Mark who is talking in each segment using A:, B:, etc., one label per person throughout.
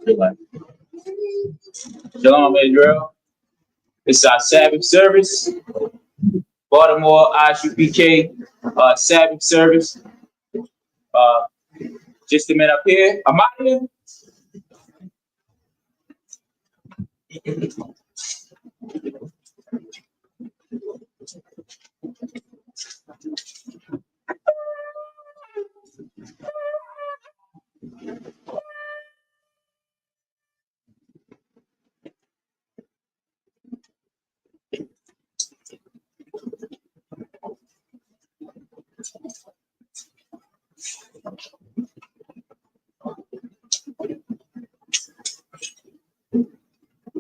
A: Shalom, Israel. This is our Sabbath service. Baltimore ISUPK Sabbath service. Just a minute up here. Am I in?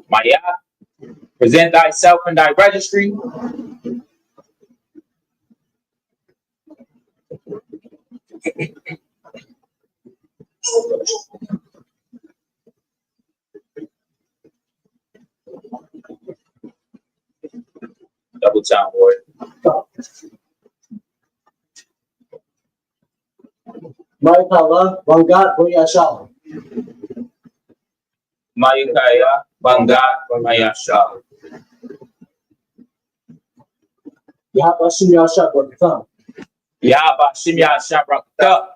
A: Maya, present thyself in thy registry. Double time, boy.
B: Maikala, Bangat, Boyasha.
A: Mayukaya, Bangat, Mayasha.
B: Yapa Shimyasha, Bakta.
A: Yaba Shimya Shabrakta.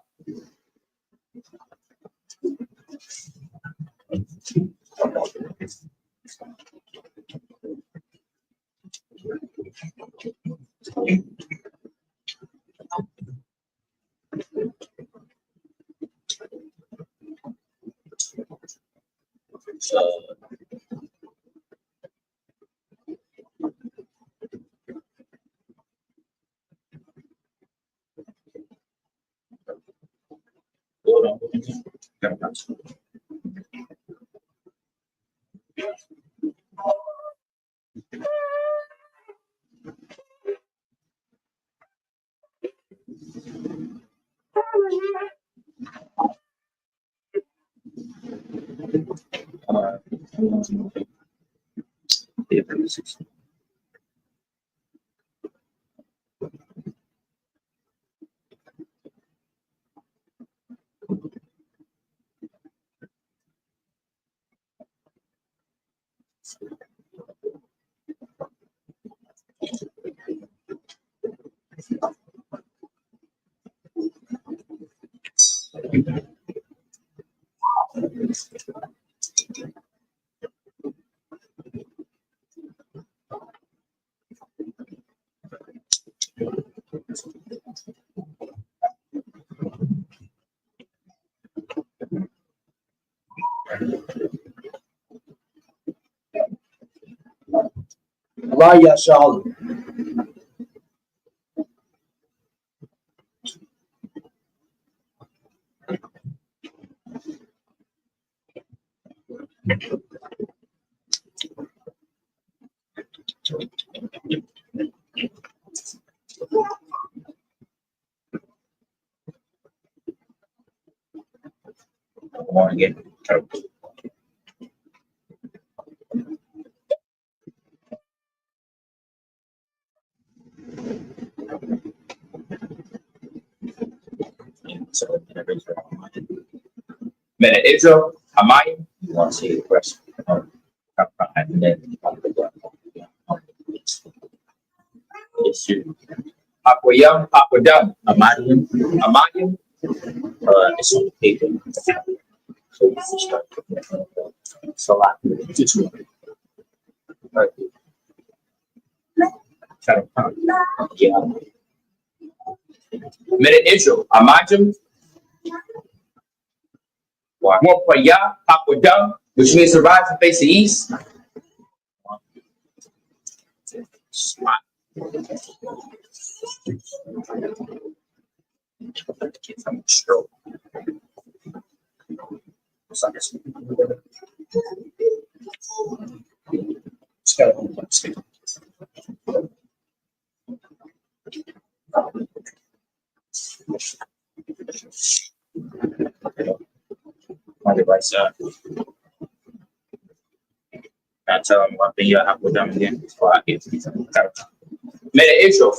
B: Raya Shal.
A: I want to get minute Israel, Amaya, you want to see the question? Aquayam, Aquadam, Amaya, it's on the paper. So we start so just one. Yeah. Minute Israel, Amajam, Wapaya, Aquadam, which means to rise and face the east. Smart. Get some stroke. My device, I tell them one thing you have with them again before I get to these. Made an intro.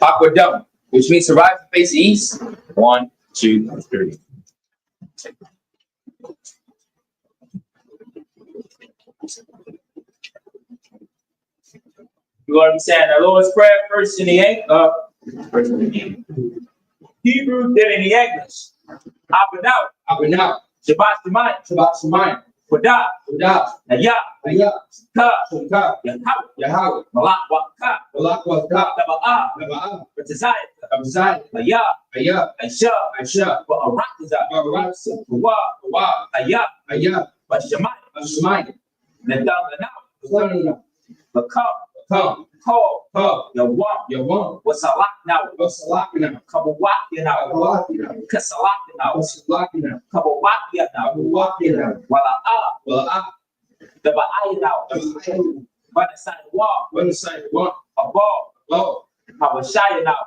A: Aquadam, which means to rise and face the east. 1, 2, 3. We're going to be saying the Lord's Prayer first in the Hebrew, then in the English. Up and out. Shabbat Shemayim. Wada. Ayah. Ka. Yahweh. Malak Waka. Taba'ah. Batazayah. Ayah. Aisha. Ba'arakazah. Wa. Ayah. Bashamayim. Nadal. Come. Call. Yawam. What's a lock now? Couple walk now. Kasalak now. Couple walk now. Wala the ba'ay now. By the side of the wall. Above. Habashaya now.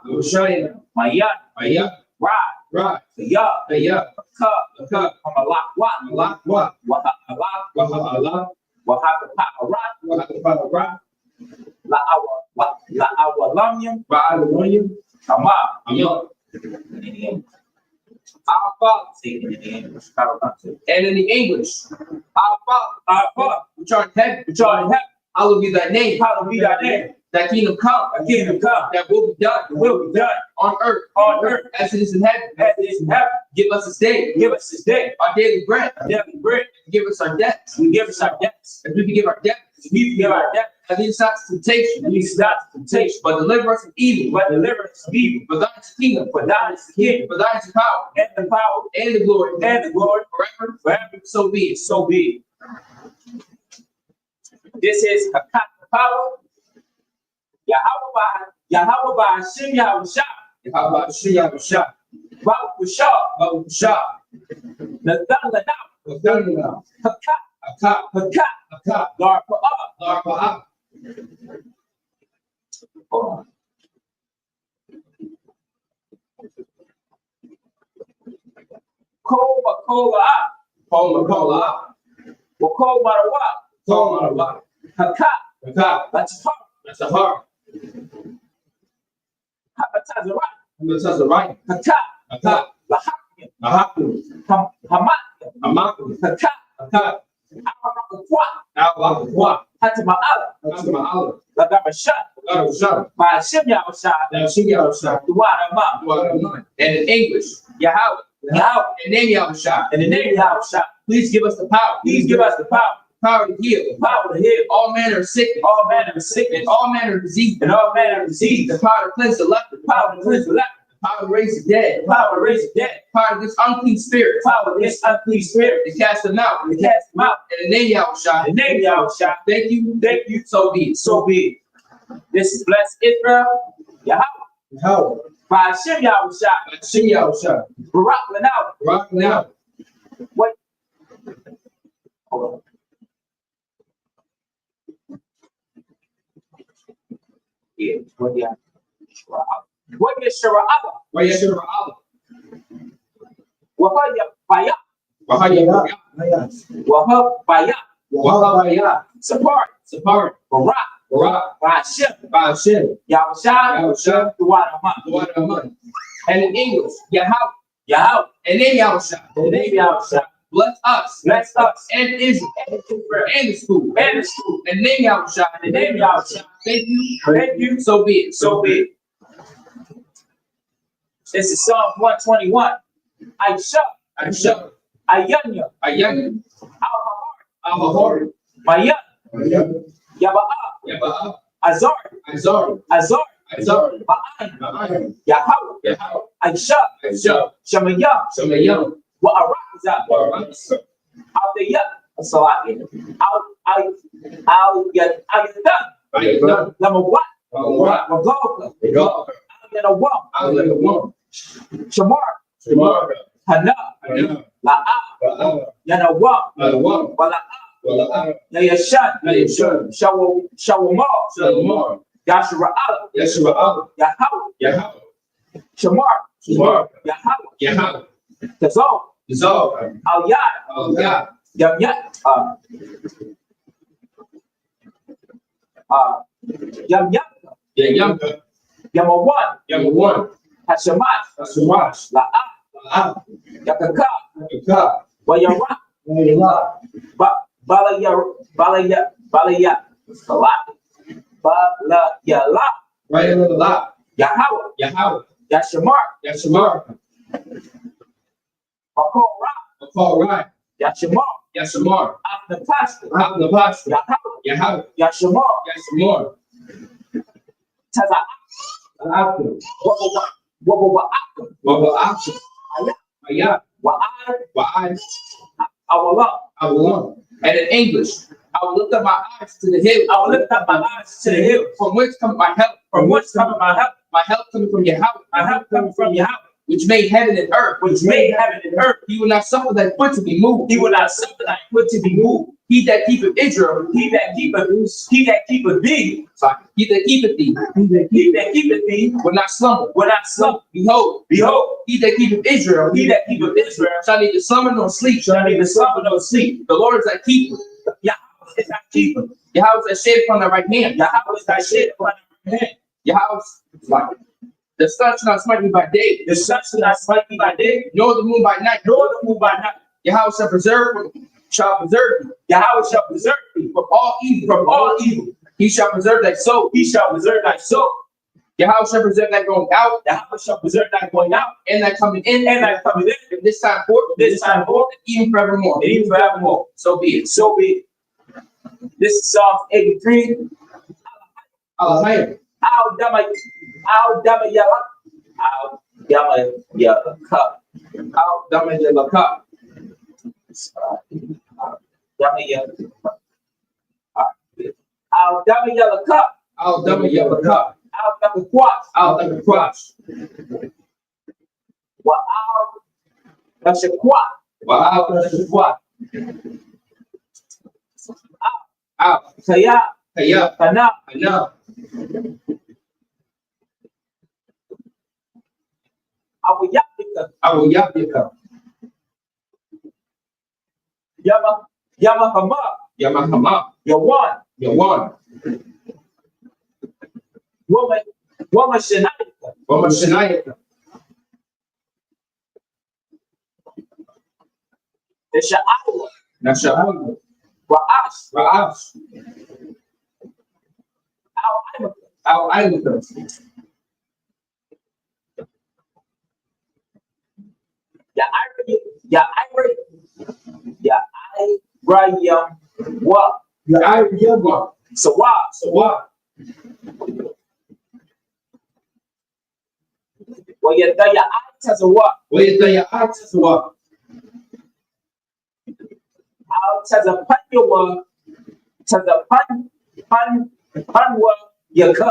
A: Mayan. Rod. Ayah. Ka. Malak wa. Waha Waha La awalamyam. Kama. Our Father, and in the English, our Father, which art in heaven, hallowed be thy name. Thy kingdom come. That will be done on earth as it is in heaven. Give us this day our daily bread. Give us our debts. As we forgive our debts. And lead us not to temptation. But deliver us from evil. For thine is the kingdom. For thine is the power. And the glory. Forever. So be it. This is Hakat power. Yahweh by Hashem Yahushua. Babu Shah. Nathan Hakat. Lord Pa'ah. Kola. Wakol Marawa. Hakat. That's the heart. Hakat. Lahakim. Hamak. Hakat. Hatima'ala. Lagamashah. By Hashem Yahushua. And in English, Yahweh. In the name Yahushua. Please give us the power. Power to heal. All manner of sickness. And all manner of disease. The power to cleanse the leper. Power to raise the dead. Power to this unclean spirit. To cast them out. In the name Yahushua. Thank you. So be it. This is blessed Israel. Yahweh. By Hashem Yahushua. Barak Lanau. What? Hold on. Yeah. What is Shira'ala? Wahaya Baya. Sapar. Barak. Hashem. Yahushua. Duwadaman. And in English, Yahweh. And then Yahushua. Bless us and Israel and the school. And name Yahushua. Thank you. So be it. This is Psalm 121. Aisha. Ayanya. Al-Hahar. Mayan. Yaba'ah. Azar. Ba'an. Yahweh. Aisha. Shamayam. Wa'arakazah. Al-Yadan. Lamawat. Magoka. Al-Yanawam. Shamar. Hana. La'ah. Yanawam. Wala'ah. Yayashan. Shawamar. Yashura'ala. Yahweh. Shamar. Yahweh. Tazal. Al-Yad. Yamyat. Yamyat. Yamawan. Hashamash. La'ah. Yakaka. Wayara. Balaya. Salat. Balayala. Yahweh. Yashamar. Makora. Yashamar. Apnapasta. Yahweh. Yashamar. Taza. Wabawa'akum. Ayah. Wa'ad. Awallah. And in English, I will lift up my eyes to the hill. From whence cometh my help? My help coming from Yahweh. Which made heaven and earth. He will not suffer thy foot to be moved. He that keepeth Israel. He that keepeth thee. Will not slumber. Behold. He that keepeth Israel. Shall neither slumber nor sleep. The Lord is thy keeper. Yahweh is thy shade upon thy right hand. Yahweh is like the sun shall not smite me by day. Nor the moon by night. Yahweh shall preserve thee. From all evil. He shall preserve thy soul. Yahweh shall preserve thy going out. And thy coming in. From this time forth. And even forevermore. So be it.
C: This is Psalm 83.
A: Hallelujah.
C: Al Dama Yalaka.
A: Yamahama.
C: Yawan. Woman Shanayaka. The Sha'awa.
A: Nasha'awa.
C: Ra'ash.
A: Our islanders.
C: Sawa. Wayadaya Tazawa. Tazapanyawa. Tazapanwa Yaka.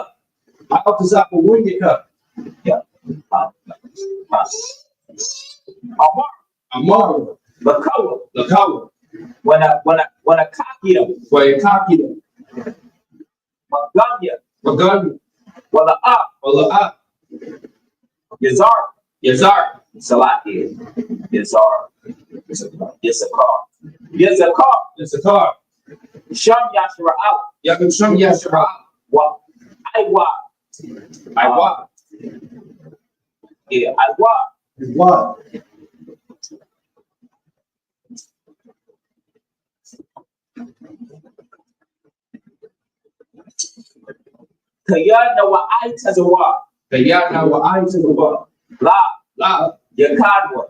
A: Amar.
C: Lakawa. When a cocky
A: Maganya.
C: Wala Yazar. Salaki. Yazar. Yisakar. Sham Yashra. Iwa. Yeah, Iwa. Kayana wa Aitazawa. La. Yakadwa.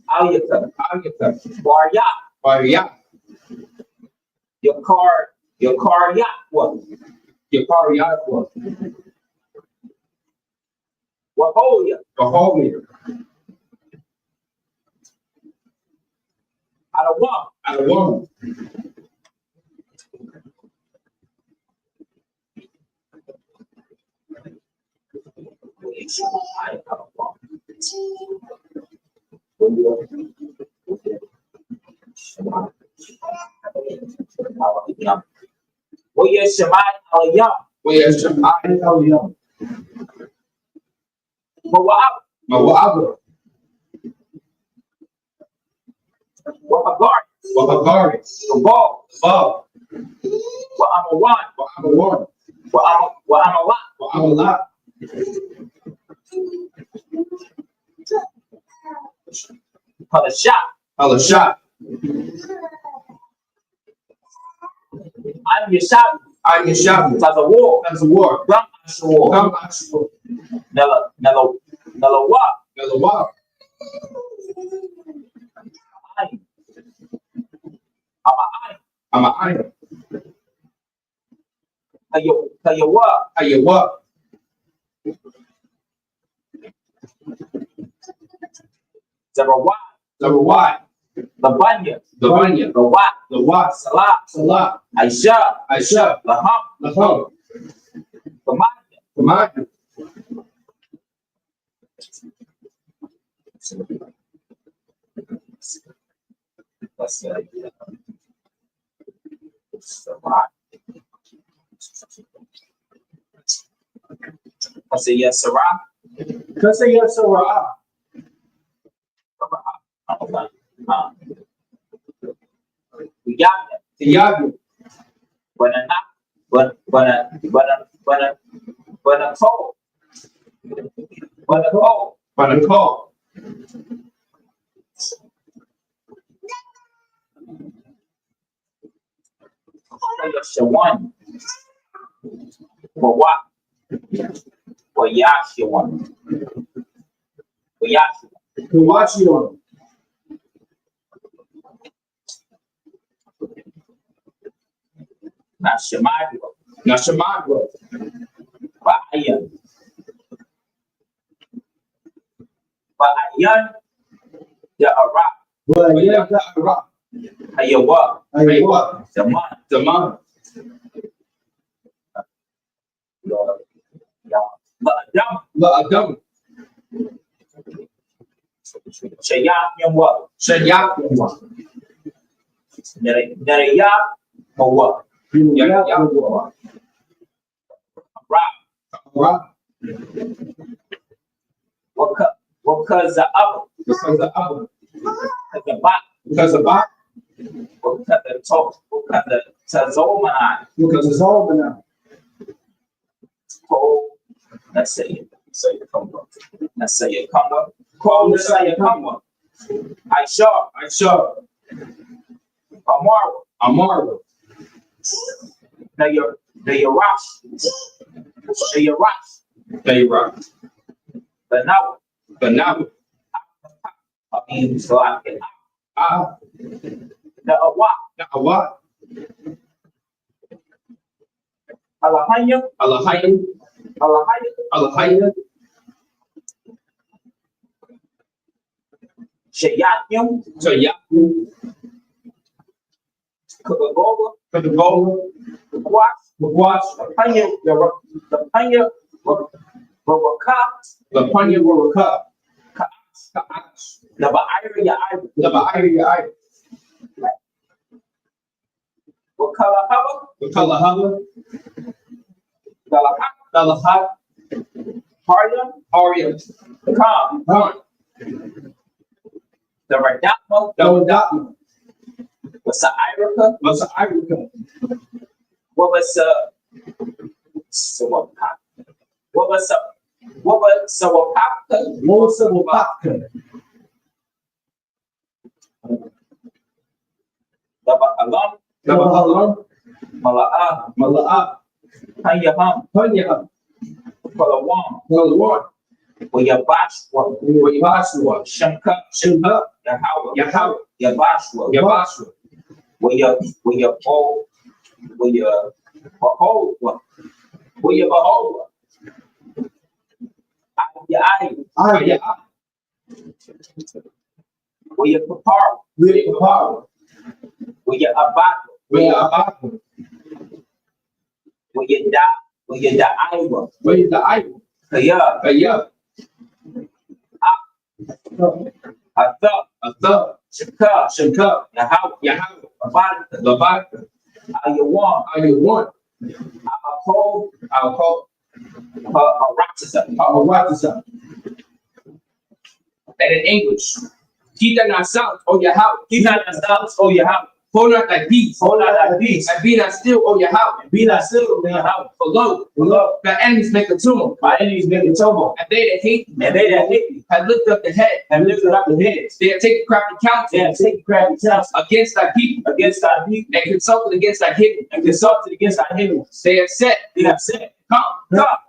C: Al
A: Warya.
C: Yakar Yakwa. Wahoya.
A: Adawam. Mawa'ab. Wahagari. Ball. Wa'amawan. Wa'amalat. Halasha.
C: I'm your shop.
A: I'm your Shabbat.
C: That's a war.
A: That's a war.
C: Ram Ashur.
A: Come Ashur.
C: Nala wa.
A: There's a war. I'm an iron.
C: Kayo wa.
A: How you what?
C: Zara wa.
A: Number why?
C: Labanya.
A: The Vanya.
C: The wa.
A: The what?
C: Salah.
A: Salah.
C: Aisha.
A: Aisha.
C: Laham.
A: The home.
C: The Manya.
A: The mind.
C: Let's say Sarah. I say yes, Sarah.
B: Kasi yan sa Ra'a.
C: We got it.
A: The Yagu.
C: When a knock, when a cold. When a cold.
A: But the call.
C: Shawan. For what? For Yashawan. For Yashawan.
B: To watch you on.
C: Not Shemadu.
A: Now Shemagua.
C: But Ayan. But Ayan. The Arab.
B: But
A: But
B: yan
A: yeah,
B: ka Ra'a.
C: Ayawa.
B: Ay what?
C: The man.
A: the mom.
C: But Adam.
A: The Adam.
C: Shayam Yamwa.
A: Shayak.
C: Neraya. Mawa.
A: Yeah.
C: Rab.
A: Right.
C: What cause the upper?
A: Because the other.
C: The back.
A: Because the back.
C: What cut the top? What cut the Tazomanai?
B: Because it's all been out.
C: Cold. Let's say it. Say it. Come on. Let's say it. Come on. Cold. Let's say it. Come on. I sure.
A: I saw.
C: Amaro.
A: A marvel.
C: Now you're rush. So you're rush.
A: They rock.
C: But now,
A: But now.
C: I mean, so I can.
A: The
C: What?
A: what?
C: Alahanya.
A: Alahayim.
C: Alahanya.
A: Alahayim.
C: Shayatyum.
A: So yeah.
C: Kubagoba.
A: For the goal.
C: What?
A: Watch.
C: Panya. The Panya. Robocop.
A: The Panya will cup.
C: The Ba'ira.
A: The Ba'iri.
C: What color hubba?
A: The color hubba.
C: The Lahat.
A: The lahat.
C: Harlem.
A: Aria.
C: The Calm.
A: Run.
C: The Radapmo.
A: The Wadapma.
C: What's the Irica?
A: What's the Irica?
C: What was so what was so Papa?
B: Most of the Baka.
C: The Ba'alam.
A: The Bahalam.
C: Mala'a.
A: Mala'ah.
C: Hayaham.
A: Panya.
C: Palawam.
A: The Lord.
C: Wayabashwa.
A: Yabashua.
C: Shanka.
A: Shimba.
C: Yahawa.
A: Yahweh.
C: Yabashwa.
A: Yabashua.
C: Wayabahova. Wayabahova.
B: Ay,
C: Wayapapar.
A: We are power.
C: Wayabato.
A: We are about.
C: Wayadaiwa.
A: We are the idol.
C: Kaya.
A: Yeah.
C: Atha.
A: The
C: Shaka.
A: Shinka.
C: Yahawa.
A: Yahweh.
C: Abata.
A: The Baka.
C: Ayawan.
A: Are you one?
C: Alcohol.
A: I'll call.
C: Araxasa.
A: I'll write this up. And in English, kita na sound o Yahweh.
C: Kita na sounds o Yahawa.
A: Hold not thy peace.
C: Hold out thy peace.
A: And be not still o Yahweh.
C: Be not still o Yahawa.
A: For lo,
C: Below.
A: the enemies make a tumult.
C: My enemies make a tumult.
A: And they that hate me
C: And they that hate me
A: have lifted up the head.
C: and lifted up the heads.
A: They have taken crafty counsel.
C: They have taken crafty counsel
A: Against thy people.
C: against thy people,
A: And consulted against thy hidden.
C: and consulted against thy enemies.
A: They have said,
C: They have said,
A: come,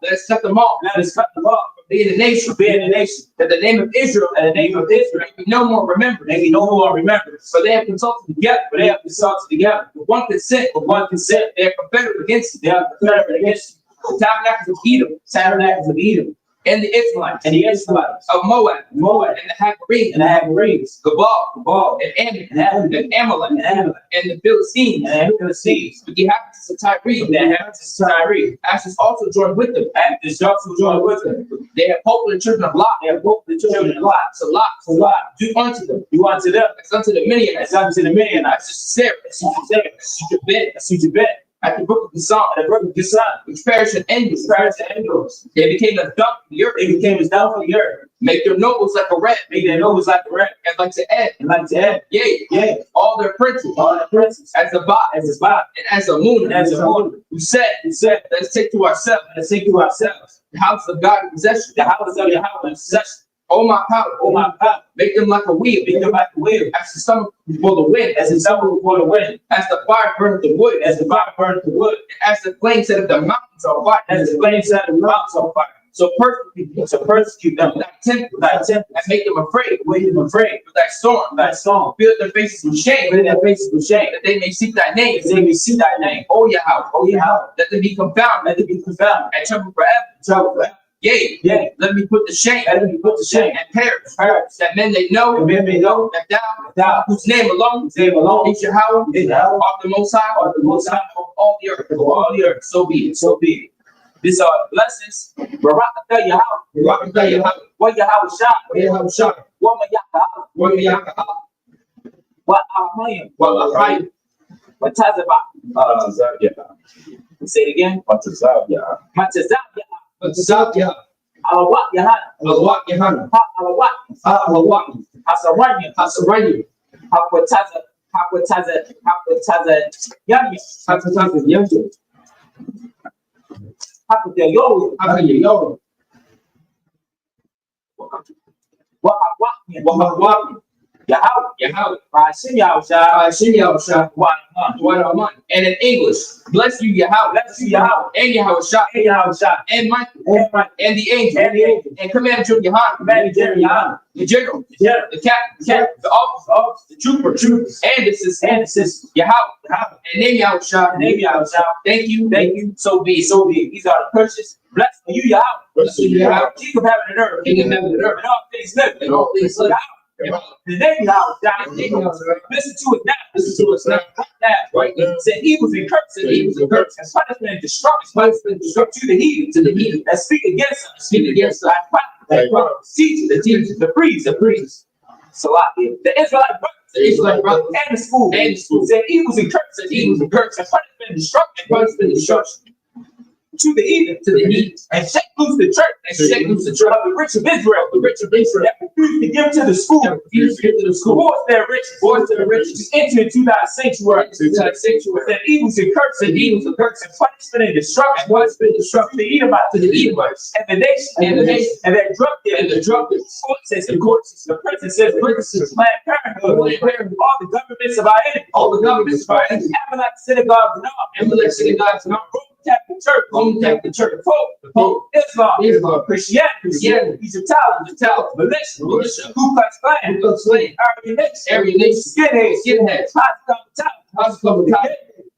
A: let us cut them off.
C: let us cut them off,
A: Be the nation.
C: be in the nation,
A: That the name of Israel
C: and the name of Israel
A: may be no more remembered.
C: may be no more remembered.
A: For they have consulted together.
C: For they have consulted together
A: With one consent.
C: with one consent.
A: They are confederate against
C: They are confederate against
A: the tabernacles of Edom.
C: tabernacles of Edom,
A: And the Israelites.
C: and the Israelites,
A: Of Moab.
C: Moab,
A: And the Hagarenes.
C: and the Hagarenes,
A: Gabal.
C: Baal,
A: And Ammon.
C: and Ammon,
A: And Amalek.
C: and Amalek,
A: And the Philistines.
C: and the Philistines,
A: With the inhabitants of Tyre.
C: and the inhabitants of Tyre.
A: Ashes also joined with them.
C: And the dogs will join with them.
A: They have hope in the children of Lot.
C: They have both the children of Lot.
A: So Lot.
C: So Lot,
A: Do unto them.
C: you unto them,
A: As unto the Midianites.
C: as unto the Midianites,
A: As Sarah.
C: such a bed, such a bed,
A: At the brook of the Psalm.
C: and the brook of the sun,
A: Which perish and ended.
C: prior to Endors.
A: They became as dung of the earth.
C: They became as down for the earth,
A: Make their nobles like a rat.
C: made their nose like a rat,
A: And like to Ed.
C: and like to head.
A: Yea.
C: Yea,
A: All their princes.
C: all the princes,
A: As the bot.
C: as his body,
A: And as a moon.
C: and as a moon,
A: Who said,
C: he said,
A: let's take to ourselves
C: let's take to ourselves
A: the house of God in possession.
C: the house of Yahweh in possession.
A: Oh my power.
C: Oh my God,
A: Make them like a wheel.
C: make them like the wheel,
A: As the summer before the wind.
C: as the summer before the wind,
A: As the fire burneth the wood.
C: as the fire burns the wood,
A: As the flame set up the mountains on fire.
C: as the flames set the mountains on fire.
A: So persecute
C: So persecute them,
A: thy temple.
C: thy temple,
A: And make them afraid.
C: make them afraid,
A: With thy storm.
C: thy song,
A: Fill their faces with shame.
C: fill their faces with shame,
A: That they may seek thy name.
C: that they may see thy name.
A: Oh Yahweh.
C: O Yahweh,
A: Let them be confounded.
C: let them be confounded,
A: And tremble forever.
C: trouble forever.
A: Yea.
C: Yea,
A: Let me put to shame.
C: let them be put to shame,
A: And perish.
C: perish,
A: That men they know.
C: and men may know
A: That thou.
C: thou,
A: Whose name alone.
C: whose name alone
A: Is Yahweh.
C: is Yahweh,
A: Of the Most High.
C: of the Most High,
A: Of all the earth.
C: of all the earth.
A: So be it.
C: So be it. These are the blessings. Barakatah Yahweh,
A: Barakatah Yahweh.
C: what Yahweh shot,
A: Yahweh Shah.
C: what Yahweh,
A: What Yahweh.
C: what Ahmayim,
A: What Yahweh.
C: what Tazabah. Say it again. Matazab Yahweh,
A: What Yahweh.
C: Alawat Yahweh,
A: Alawat Yahweh.
C: Alawat,
A: Alawat.
C: Hasaranya,
A: Hasaranya.
C: Hakwataza, Yanya,
A: Hasaranya. Yahweh.
C: Hakwatayo,
A: Yahweh.
C: what Hawatnya,
A: Yahweh.
C: Yahweh,
A: Yahweh.
C: Rasim Yahweh,
A: Shin Shah.
C: One.
A: And in English, bless you, Yahweh.
C: Bless you, Yahweh,
A: And Yahweh Shah.
C: and Yahweh Shah,
A: And Michael.
C: and
A: And the angel.
C: the angel,
A: And Commander General Yahweh.
C: Commander General Yahweh,
A: The general.
C: yeah,
A: The captain. The officer.
C: the troopers,
A: And the assistant.
C: and the sisters.
A: Yahweh. And name Yahweh Shah.
C: Name Yahweh Shah.
A: Thank you.
C: Thank you.
A: So be it.
C: So be it. These are the precious. Blessed are you, Yahweh.
A: Blessed are you, Yahweh.
C: King of heaven and earth.
A: King of heaven and earth.
C: And all things living.
A: And all things living.
C: Yahweh. The name Yahweh Shah.
A: Name Yahweh Shah.
C: Listen to it now.
A: Listen to us now.
C: Right now.
A: Right now.
C: Said evils and curses.
A: Said evils and curses.
C: And punishment and destruction.
A: Punishment and destruction.
C: To the heathen.
A: To the heathen.
C: That speak against us.
A: Speak against us.
C: The prophets, the teachers, the priests,
A: The priests.
C: the Israelite brothers,
A: The Israelite brothers.
C: and the school,
A: And the school.
C: said evils and curses,
A: Said evils and curses.
C: and punishment and destruction,
A: Punishment and destruction.
C: to the heathen,
A: To the heathen.
C: and shake loose the church,
A: And shake loose the church.
C: of the rich of Israel,
A: The rich of Israel.
C: that refuse to give to the school,
A: That refuse to give to the school.
C: force their riches,
A: Force their riches.
C: to enter into thy sanctuary,
A: To thy sanctuary.
C: said evils and curses,
A: Said evils and curses.
C: and punishment and destruction,
A: And punishment and destruction.
C: to the Edomites,
A: To the Edomites.
C: and the nation,
A: And the nation.
C: and their drug
A: And the
C: dealers,
A: drunkards.
C: the courts, the princesses, Planned Parenthood, all the governments of our enemies,
A: All the governments of our enemies.
C: Amalek synagogues and all,
A: Amalek synagogues and all.
C: Roman Catholic Church,
A: Roman Catholic Church.
C: the Pope, Islam,
A: Islam.
C: Christianity, Egyptology, militia,
A: Militia.
C: Ku Klux Klan,
A: Ku Klux Klan.
C: Aryan Nation,
A: Aryan Nation.
C: Skinheads,
A: House of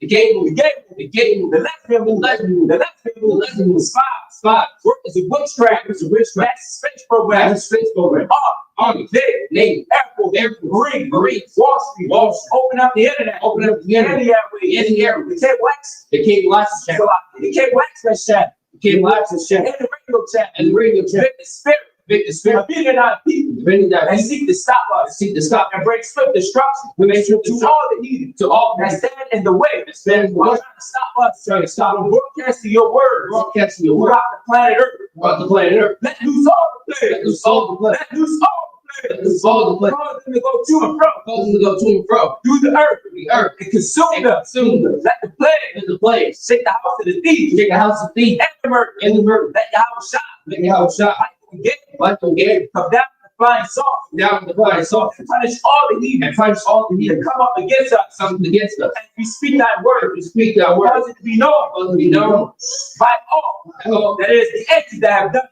A: The Gable. The Gable.
C: the lesbian movement, the spies, workers of witchcraft, that's space program,
A: That's space program.
C: Army,
A: Navy.
C: Air Force, Marines, Wall Street,
A: Wall Street.
C: open up the internet,
A: Open up the internet.
C: any airway, the cable access,
A: The cable access
C: so
A: channel.
C: the cable access chat,
A: The cable access
C: and
A: channel.
C: the radio chat,
A: And the radio channel.
C: the spirit,
A: Victor Spirit.
C: a million people,
A: Bring that.
C: and seek to stop us,
A: Seek to stop.
C: and bring swift destruction
A: We make sure
C: to all the heathen,
A: to all
C: that
A: that
C: stand in the way,
A: stand in the way.
C: trying to stop us,
A: Trying to stop
C: from broadcasting your word
A: broadcasting your word
C: throughout the planet Earth.
A: about the planet Earth.
C: Let loose all the
A: Let
C: players.
A: loose all the players.
C: Let loose all the
A: Let
C: players.
A: loose all the players.
C: Cause them to go to and fro
A: Cause them to go to and fro.
C: through the earth,
A: The earth.
C: and consume
A: And
C: them.
A: consume them.
C: Let the plague
A: And the players.
C: shake the house of the thieves
A: Take a house of thieves.
C: and the murder.
A: And the murder.
C: Let the house shine.
A: Let the house shot.
C: Fight the
A: again, come down with the flying sword, and punish all the heathen, that come up against us, and we speak thy word, cause it to be known by all that is the entities that have done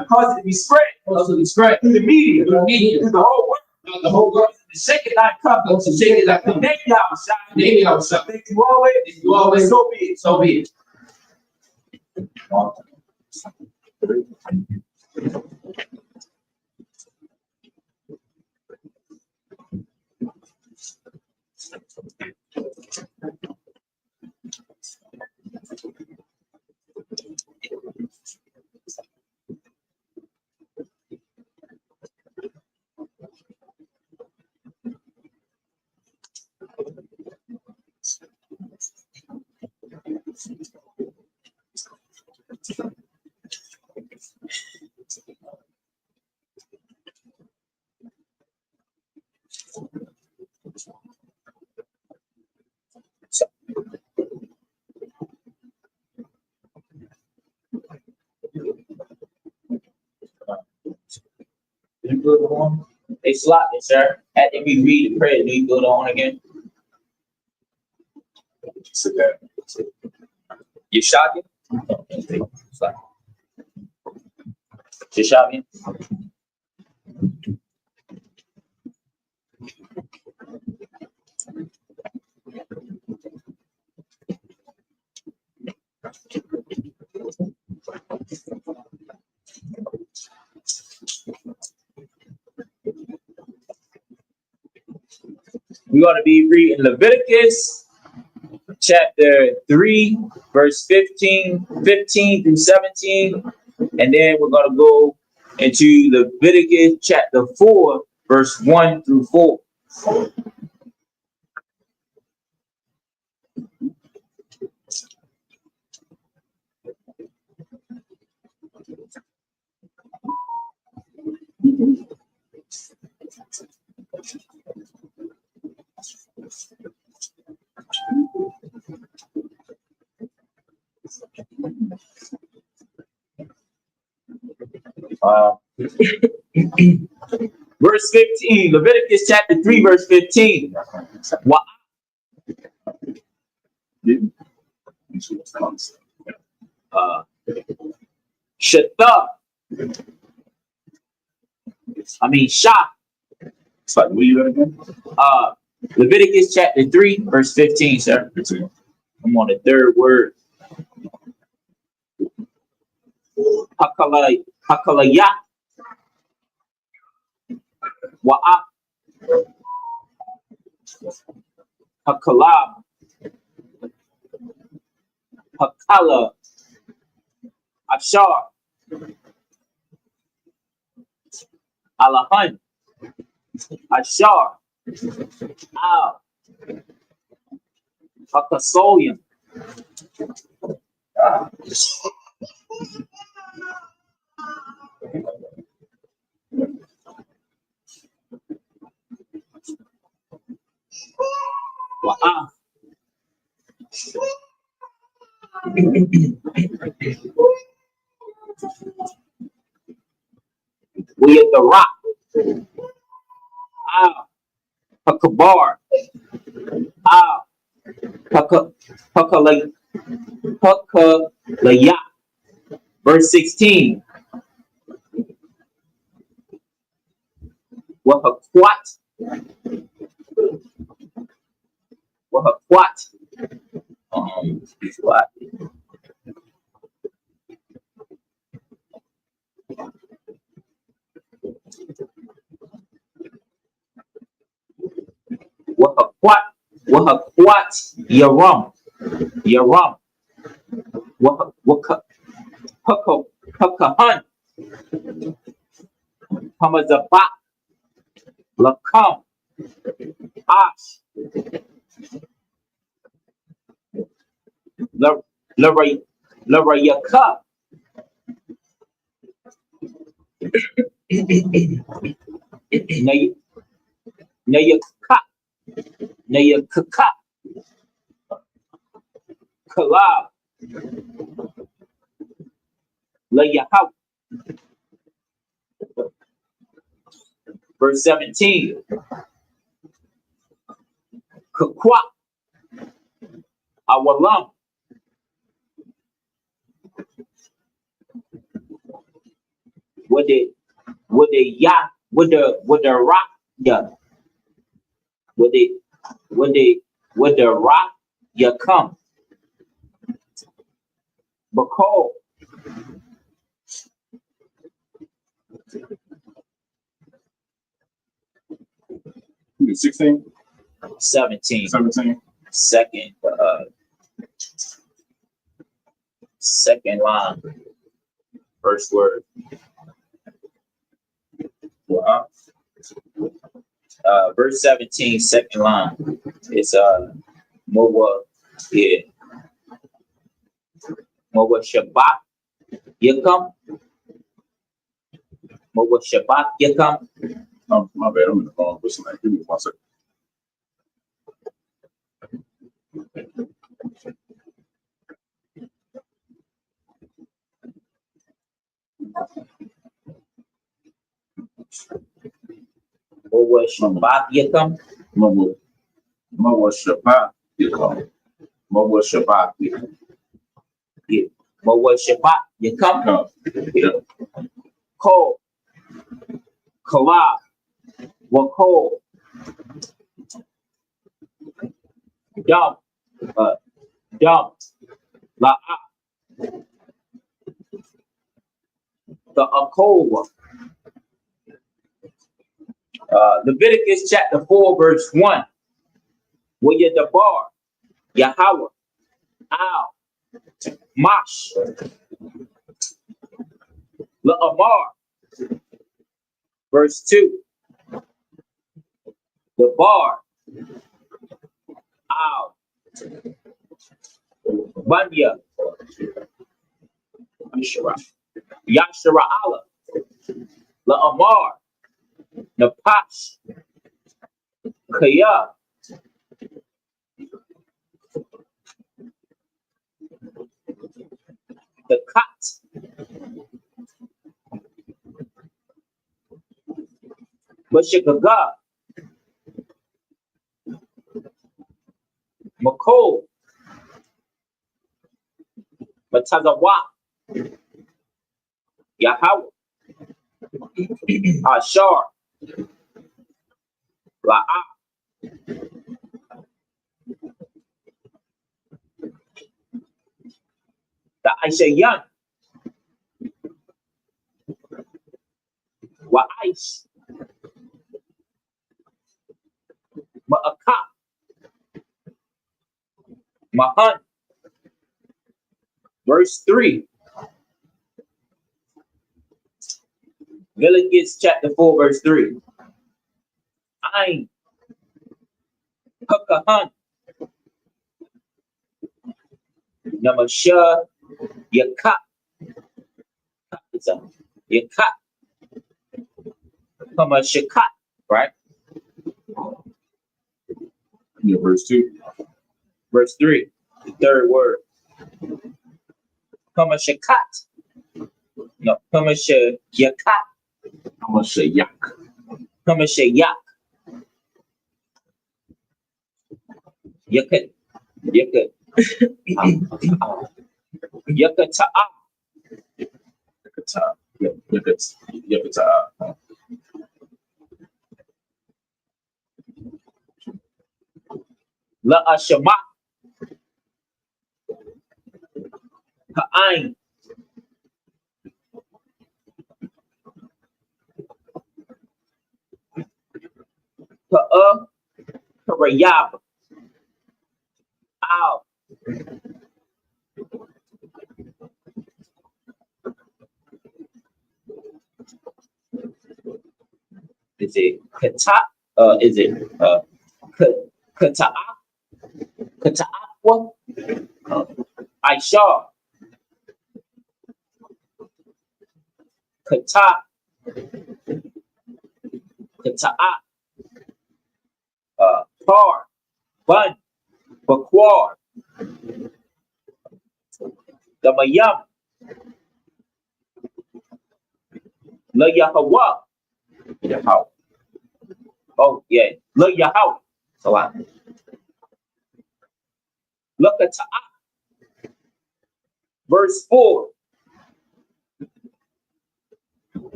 A: it, cause it to be spread through the media, through the whole world. The shaking thy cup, name Yahweh, thank you always, so be it. They slopped it, sir. After we read the prayer, do you go on again? You shot him? You shot him? We're going to be reading Leviticus chapter 3, verse 15 through 17. And then we're going to go into Leviticus chapter 4, verse 1 through 4. Verse 15, Leviticus chapter 3, verse 15. What? Shata. Shah. Sorry, will you again? Leviticus chapter 3, verse 15, sir. I'm on the third word. Hakalaya. Wa'ah. Hakalab. Hakala. Ashar. Alahan. Ashar. Al. Hakasoyim. Wa'ah. We at the rock. Hakabar. Hakalaya. Verse 16. Wahakwat. Wahakwat. What? Wahakwat Yaram. Hakahan. Hamazabak. Lakam. Ash. Larayaka. Nayaka. Kalab. Layahaw. Verse 17. Kakwa. Awalam. With the rock, yeah. With the rock, you come. Because
C: 16,
A: 17.
C: 17.
A: Second line, first word. Verse 17, second line. It's Mowa, yeah. Mowa Shabbat, you come. Mowa Shabbat, you come.
C: Oh, my bad. I'm in the phone. Listen, give me 1 second.
A: Mowa Shabbat, you come.
C: Mowa Shabbat, you come. Mowa Shabbat, you come.
A: Yeah. Mowa Shabbat, you come.
C: Come. Yeah.
A: Kol. Kala. Wakol. Dum. Dum. La'a. The Akova. Leviticus chapter 4, verse 1. Where you the bar, Yahweh, Al, Mash, La'amar. Verse 2. The bar, Al, Banya, Yashara Allah, La'amar, Napash, Kaya, the Kat, Bashikaga, Makol, Matazawa, Yahweh, Ashar, La'a, the Aishayan, Wa'aish, Ma'aka, Mahan. Verse 3. Leviticus chapter 4, verse 3. Ain, Hakahan, Namasha, Yakat, Yakat, Hamashakat, right?
C: Yeah, verse 2.
A: Verse 3, the third word. Hamashakat. No, Hamashayakat,
C: I'm going to say yak.
A: Hamashayak. Yakat, Yakat, Yakata'a,
C: Yakata. Yakata.
A: La'ashama, Ha'ain, Ka'a, Karayab, Al, is it Kata? Is it Kata'a? Kata'aqwa? Aisha, Kata, Kata'a, Par, Bun, Bakwar, Damayam, La Yahweh,
C: Yahweh. Oh, yeah. Look Yahweh. So look at verse 4.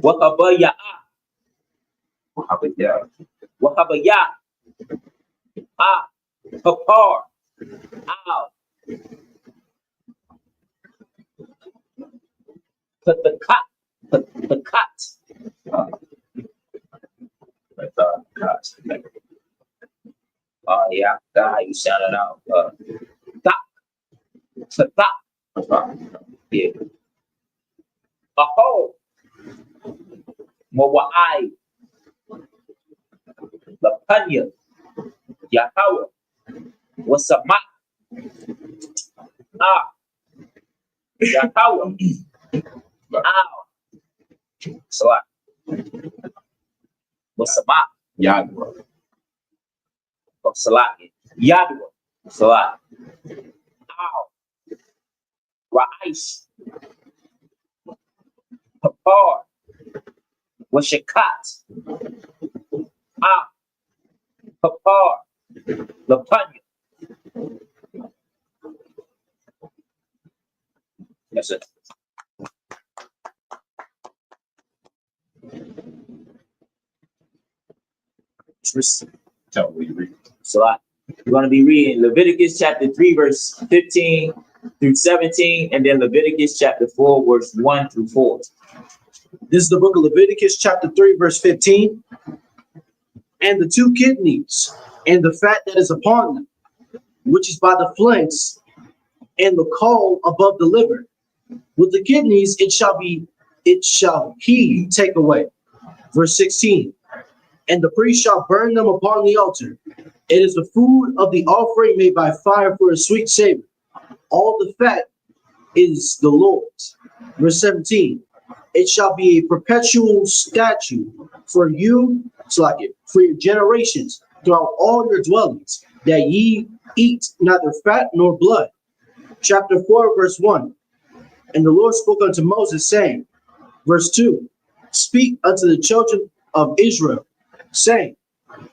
C: Wahabaya. Wahabaya. Ah. Papar. Ow. The cut. Yeah, how you sound it out. That. Yeah. A hole. Mawai. The Panya. Yahweh. What's a mat? Ah. Yahweh. Ow. So what's a mat?
A: Yahweh.
C: Salat. Yahweh. Salat. Ow. Raish. Papar. What's your cut? Ah. Papar. The Panya. That's it.
A: Tell me you read.
C: So we're going to be reading Leviticus chapter 3, verse 15 through 17, and then Leviticus chapter 4, verse 1 through 4.
B: This is the book of Leviticus, chapter 3, verse 15. And the 2 kidneys, and the fat that is upon them, which is by the flanks, and the caul above the liver. With the kidneys it shall he take away. Verse 16. And the priest shall burn them upon the altar. It is the food of the offering made by fire for a sweet savor. All the fat is the Lord's. Verse 17. It shall be a perpetual statute for you, for your generations, throughout all your dwellings, that ye eat neither fat nor blood. Chapter 4, verse 1. And the Lord spoke unto Moses, saying, verse 2, speak unto the children of Israel, saying,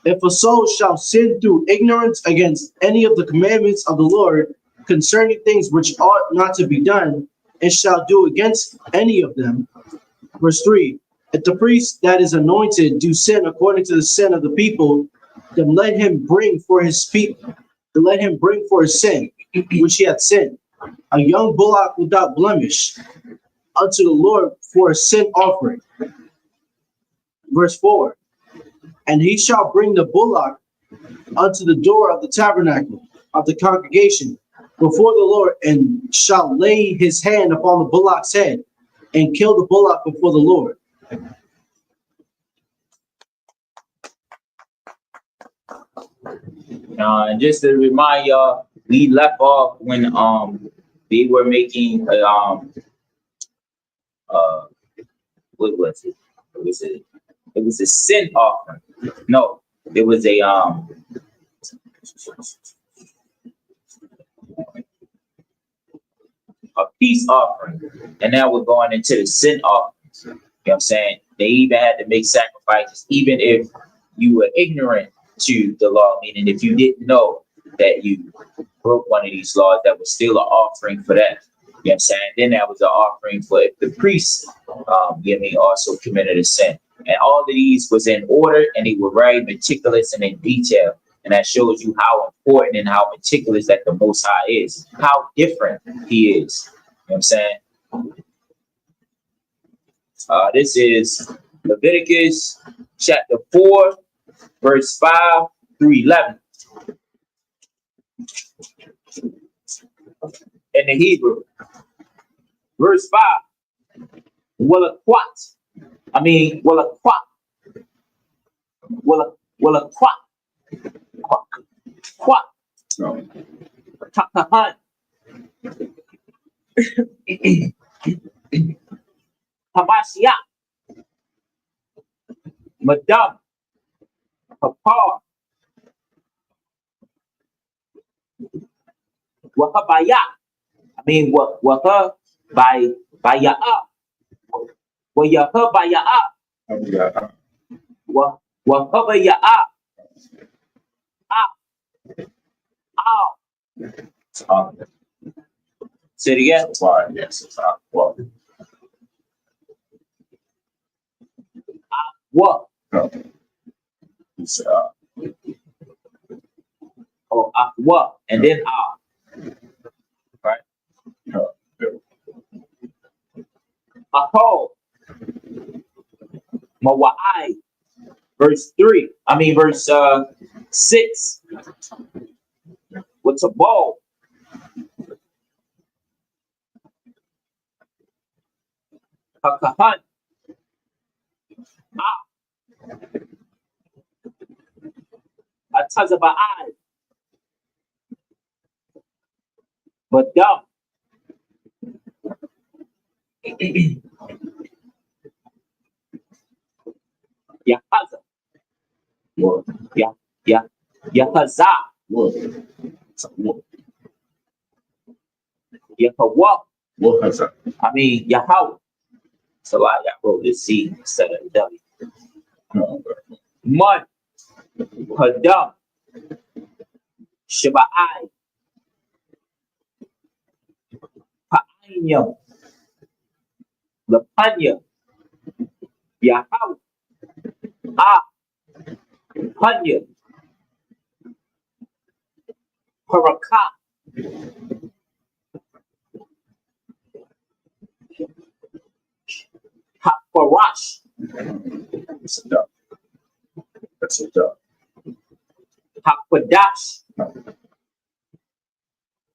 B: if a soul shall sin through ignorance against any of the commandments of the Lord concerning things which ought not to be done, and shall do against any of them. Verse 3, if the priest that is anointed do sin according to the sin of the people, then let him bring for his sin, which he hath sinned, a young bullock without blemish, unto the Lord for a sin offering. Verse 4, and he shall bring the bullock unto the door of the tabernacle of the congregation before the Lord, and shall lay his hand upon the bullock's head, and kill the bullock before the Lord.
C: And just to remind y'all, we left off when they were making what was it? It was a sin offering. No, it was a peace offering. And now we're going into the sin offerings. You know what I'm saying? They even had to make sacrifices, even if you were ignorant to the law, meaning if you didn't know that you broke one of these laws, that was still an offering for that. You know what I'm saying? Then that was an offering for if the priest also committed a sin. And all of these was in order, and they were very meticulous and in detail. And that shows you how important and how meticulous that the Most High is, how different he is. You know what I'm saying? This is Leviticus chapter 4, verse 5 through 11. In the Hebrew, verse 5, Wallaquat. I mean, Wallaquat. Wallaquat. Quat. Takahan. Hamashiach. Madam. Papar. Wahabaya. I mean, Waha by Ya'a. ويهب يا وهب يا Say it again.
A: Yes, it's well.
C: What?
A: It's
C: Oh, what? And then right? Aho. Mawai. Verse 3. I mean verse 6. What's a ball? Hakahan. Atazaba'ai. But dumb. Yahaza.
A: what?
C: Yahaza.
A: What? What?
C: Yahawah.
A: What has that?
C: I mean Yahweh. So I wrote the C instead of the W. Mud. Hadam. Shaba'ai. Pa'anyam. Lapanya. Yahweh. Panya. Parakat. Haparash.
A: It's a duck. That's a duck.
C: Hapadash.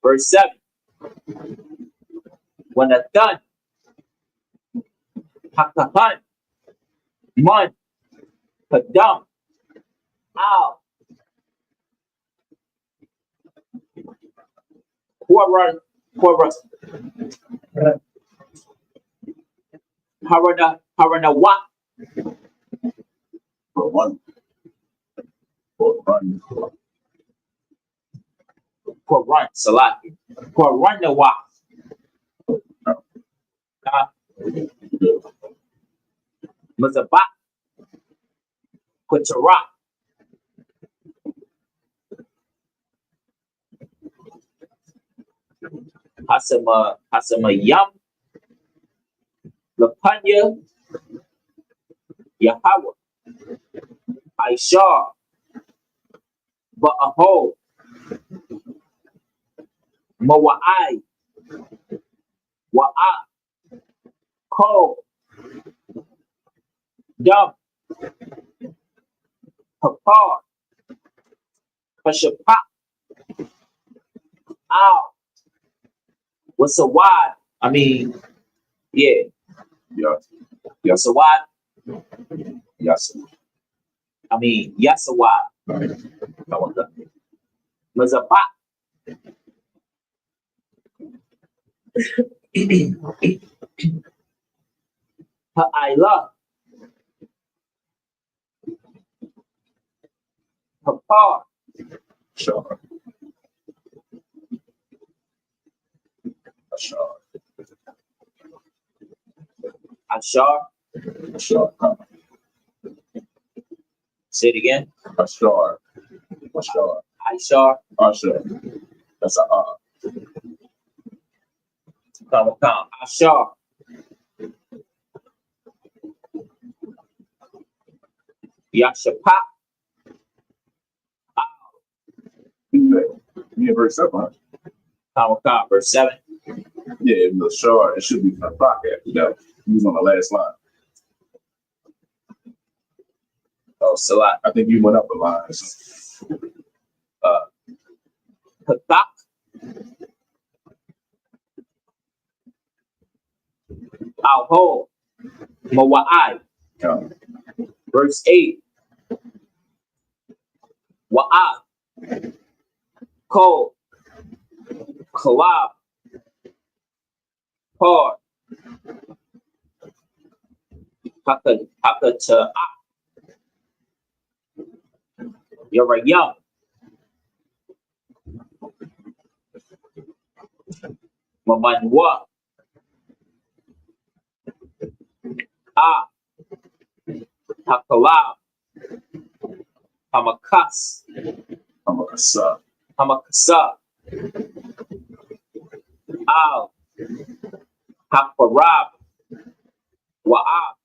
C: Verse 7. When a done. Hakahan. Mun. Padam. Al. Haranawa.
A: For one. For run.
C: Quran. Salaki. Quaranawa. Mazabat. Quatara. Hasama Yam. Lapanya. Yahweh. Aisha. Ba'aho. Mawa'ai. Wa'a. Ko. Dum. Papar. Pashapa. Ow. What's a wad? I mean, yeah.
A: Yes.
C: What's a wad?
A: Yes.
C: I mean, yes, a wad.
A: Right.
C: Mazabat. Ha'ila. Papar.
A: Sure. Sure.
C: Ashar.
A: Sure.
C: Say it again.
A: Sure. Sure.
C: Ishar.
A: Sure. That's a
C: Come. Ashar. Yashapa.
A: Yeah, verse 7.
C: Come. Verse 7.
A: Yeah, the sure, it should be for pocket. That was on the last line.
C: Oh, Salat.
A: I think you went up a line.
C: Patak. Alho. Mawa'ai. Verse 8. Wa'a. Ko. Kalab. Par. Hakata. You're a young. Mamanwa. Hakalab, Hamakas,
A: Hamakasa.
C: Hamakasa, Al, Haparab, Wa'ab,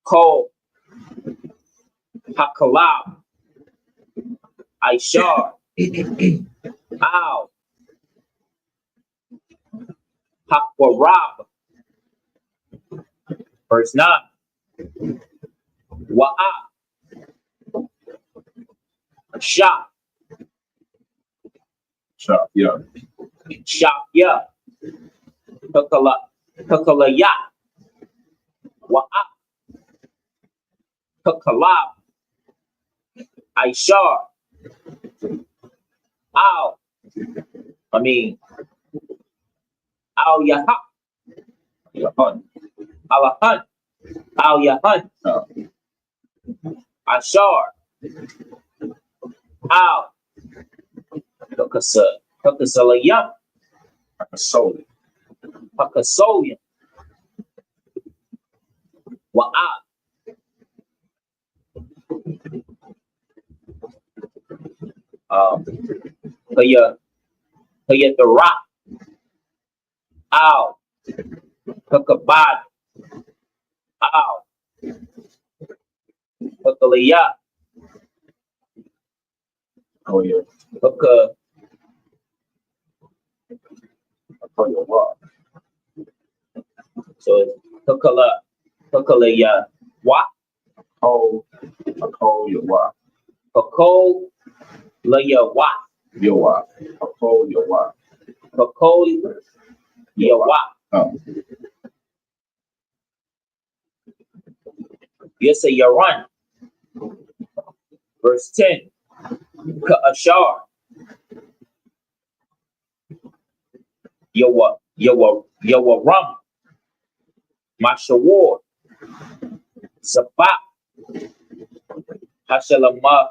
C: Kol, Hakalab, Aishar, Al, Haparab. Verse 9. Wa'ab, Shah,
A: Shop. Yeah.
C: Shapya, Kakalaya, Wa'ab, Kakalab, Aishar, Al, Al Yaha,
A: Yahan.
C: Alahan, Al Yahan, Ashar, Al, Kakasalayam,
A: Hakasoli.
C: Pakasoyam, Wa'ab, Hayatara, Al, Kakabad, Al, Kakalaya,
A: Oh, yeah.
C: Kaka,
A: Hakoyawa.
C: so it's Kakalaya, Wa,
A: Hakoyawa.
C: Kakolaya, Wa,
A: Yowa. Hakoyawa.
C: Kakolaya, Wa.
A: Oh.
C: Yes, Yaran. Verse 10. Ka'ashar. Yawaram. Mashawar. Sabat. Hashalama.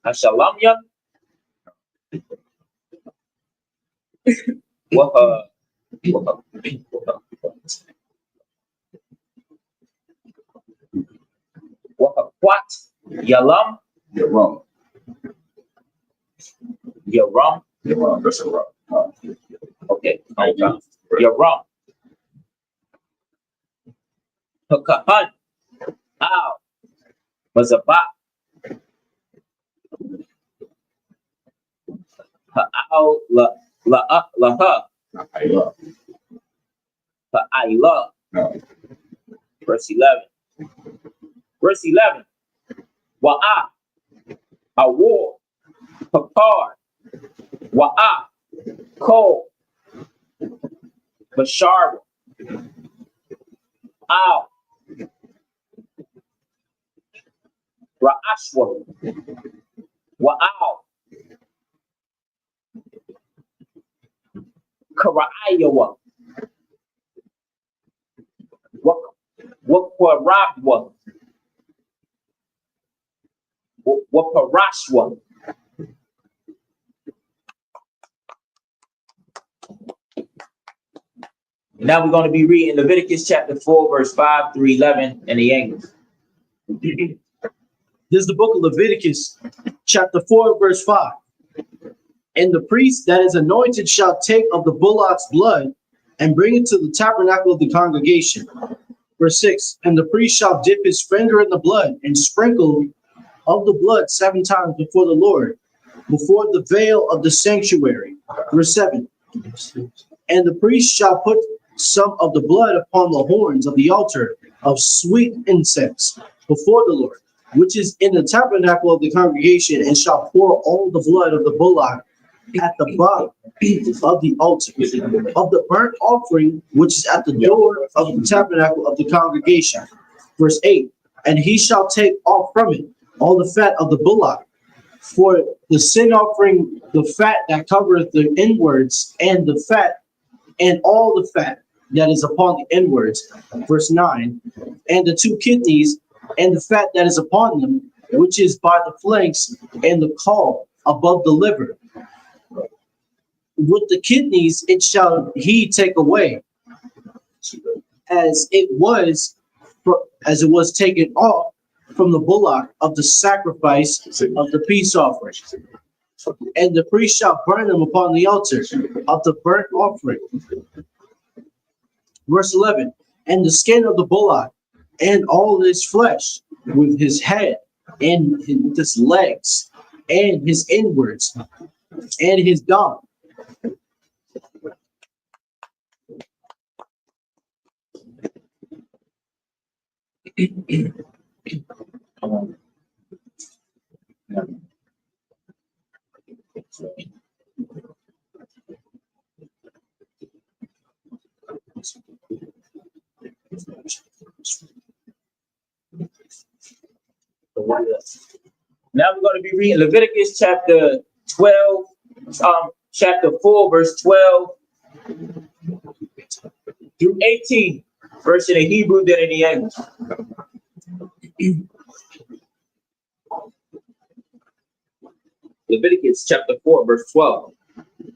C: Hashalamya. Waha. What? Yalam?
A: Yaram.
C: Yaram?
A: Yaram. That's a rock.
C: Okay. Yaram. Hakahan. Al. Mazabat. Ha'al laha.
A: Ayla.
C: Ha'ayla. Verse 11. Verse 11. Wa'ah. Awar. Pakar. Wa'ah. Kol. Bashar. Al. Ra'ashwa. Wa'al. Kara'ayawa. Waparabwa. Waparashwa. Now we're going to be reading Leviticus chapter 4, verse 5 through 11 in the English.
B: This is the book of Leviticus, chapter 4, verse 5. And the priest that is anointed shall take of the bullock's blood and bring it to the tabernacle of the congregation. Verse 6. And the priest shall dip his finger in the blood and sprinkle of the blood 7 times before the Lord, before the veil of the sanctuary. Verse 7. And the priest shall put some of the blood upon the horns of the altar of sweet incense before the Lord, which is in the tabernacle of the congregation, and shall pour all the blood of the bullock at the bottom of the altar of the burnt offering, which is at the door of the tabernacle of the congregation. Verse 8. And he shall take off from it all the fat of the bullock, for the sin offering, the fat that covereth the inwards, and the fat, and all the fat that is upon the inwards. Verse 9. And the 2 kidneys, and the fat that is upon them, which is by the flanks, and the caul above the liver. with the kidneys it shall he take away, as it was taken off from the bullock of the sacrifice of the peace offering. And the priest shall burn them upon the altar of the burnt offering. Verse 11, and the skin of the bullock and all his flesh, with his head and with his legs and his inwards and his dung.
C: Now we're going to be reading Leviticus chapter 12, chapter 4, verse 12 through 18. First in the Hebrew, then in the English. Leviticus chapter 4, verse 12.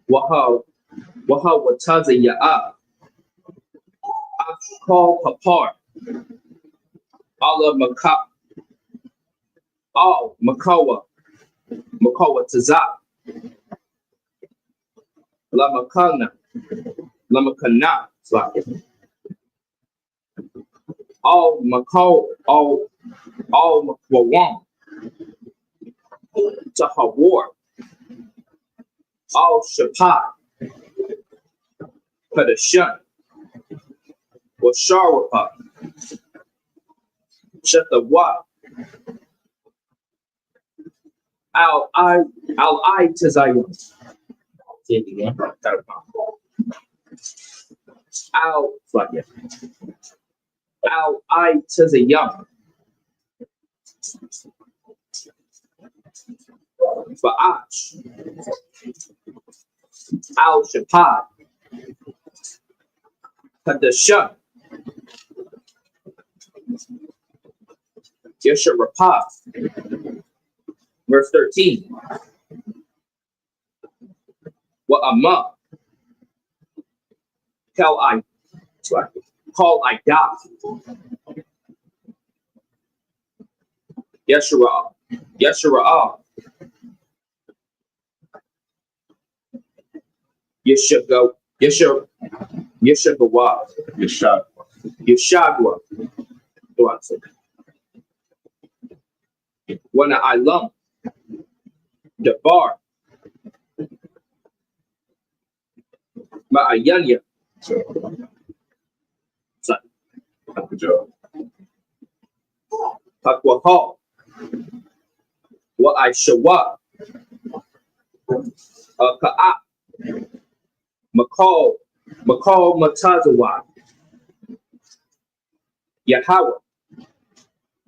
C: Waha wataza ya'ah. Call papar. Allah makah. All makawa tazah. Lamakana. Lamakana. All makau, all makwawam. Tahawar. All shapat. Padashan. Washarwapa. Shatawa. Al tazayun. Say it again. Al tazayun. Ba'ach. Al shapad. Hadashan. Yesharapah. Verse 13. Wa'amah. Call I God. Yeshura'ah. Yeshagawa. Yeshagwa. Wana Ilam. Dabar. Ma'ayanya. Good job. Hakwahal. Wa Aishawa. Ka'ah. Makal Matazawa. Yahweh.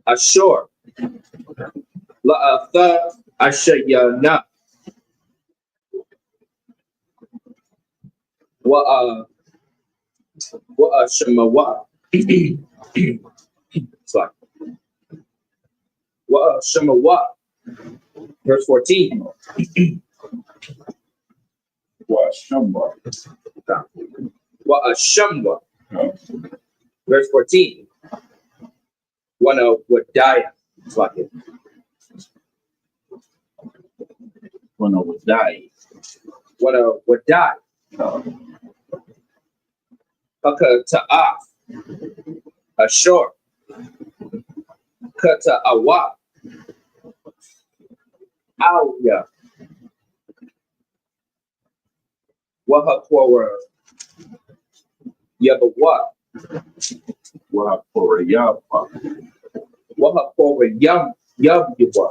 C: Ashur. La'atha Ashayana. Wa Shamawa. Sorry. Wa Shamawa. Verse 14. Wa Shamwa. Verse 14. Wana Wadaya. Wana Wadai. Haka Ta'af. Ashur. Kata Awa. Awya. Wahapora Yabawa. Wahapora Yapa. Wahapora Yabwa.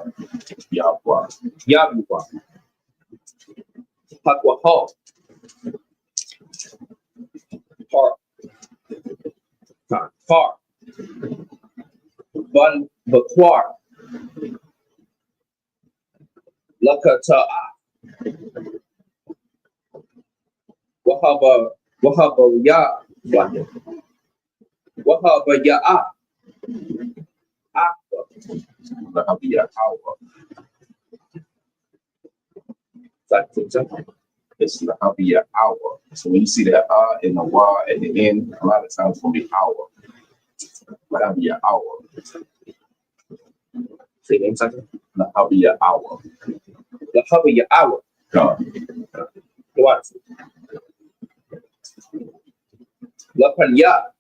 C: Yabwa. Hakwahal. Par. Bun Bakwar. Lakata'a. Wahaba ya. Wahaba ya'a. Aqua. Wahaba ya'awa.
D: It's gonna be an hour. So when you see that and the wa at the end, a lot of times it's gonna be hour. That'll be an hour.
A: Say name something.
D: That'll be an hour.
A: The hub of your hour. What? Lapanya.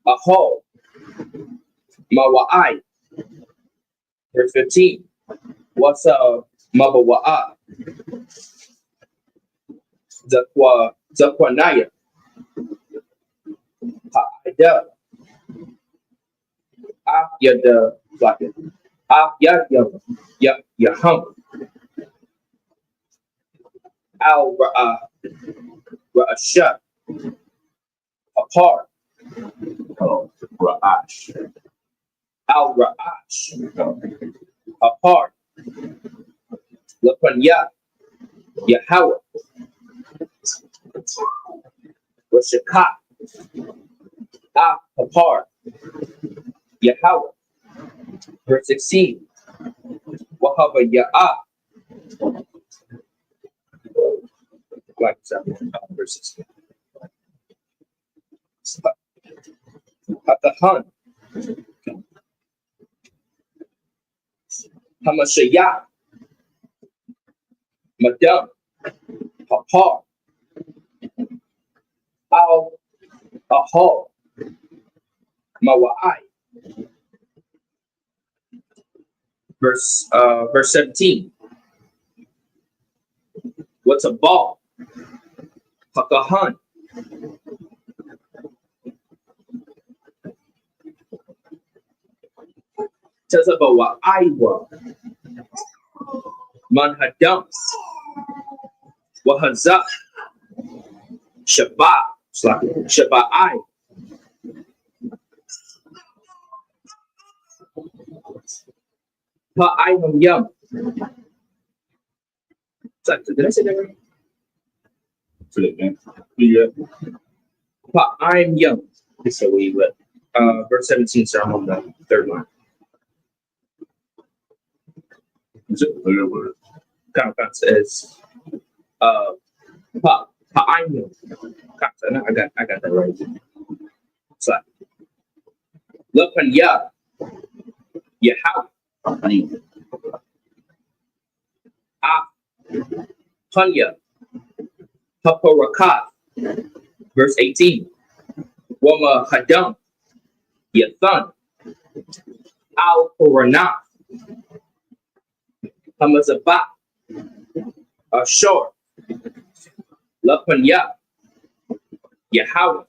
A: Aho. Mawa'ai. Verse 15. What's Mabawa'a? Zakwanaya. Ha'ida. Yada. Yahum. Al Ra'asha. Apart.
D: Ra'ash.
A: Al Ra'ash. Apart. Lapanya. Yahweh. Washaka. Apart. Yahweh. Verse 16. Wahaba Ya'ah. Like verse 16. Hatahan. Hamashaya. Madam. Papar. Al Ahal. Mawa'ai. Verse 17. What's a ball? Pakahan. Tazabawa Iwa. Manhadam. Wahaza. Shabbat. Shabbatai. Pa'ayam yum. Did I say that right?
D: Flip, man. Yeah.
A: Pa'ayam yum. This is where you went. Verse 17, so I'm on the third line.
D: Is it the third word?
A: Conference is Pa'ayam yum. I got that right. So Lapanya. Yahweh. Panya. Paparakat. Verse 18. Wama Hadam. Yathan. Al Purana. Hamazabah. Ashur. Lapanya. Yahweh.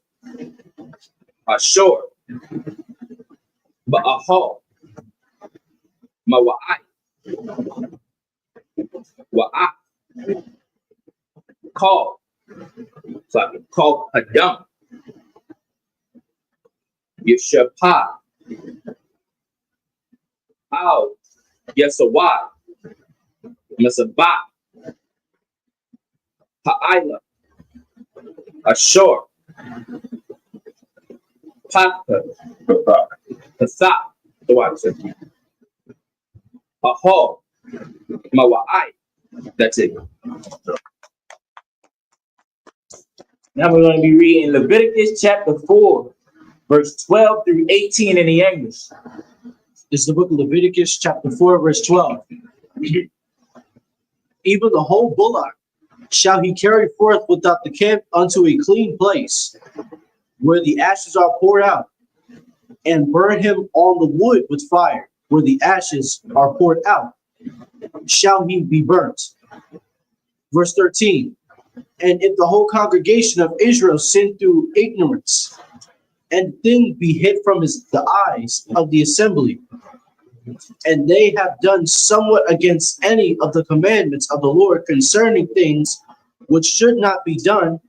A: Ashur. Ba'ahal. Mawa'ai. Wa'ah. Call. So I can call Adam. Yeshapah. Al. Yesawah. Masabah. Ha'ila. Ashur. Papa. Pasah. The one said. Ahol. Mawa'ai. That's it.
C: Now we're going to be reading Leviticus chapter 4, verse 12 through 18 in the English.
B: This is the book of Leviticus, chapter 4, verse 12. Even the whole bullock shall he carry forth without the camp unto a clean place, where the ashes are poured out, and burn him on the wood with fire, where the ashes are poured out, shall he be burnt. Verse 13. And if the whole congregation of Israel sin through ignorance, and the thing be hid from the eyes of the assembly, and they have done somewhat against any of the commandments of the Lord concerning things which should not be done,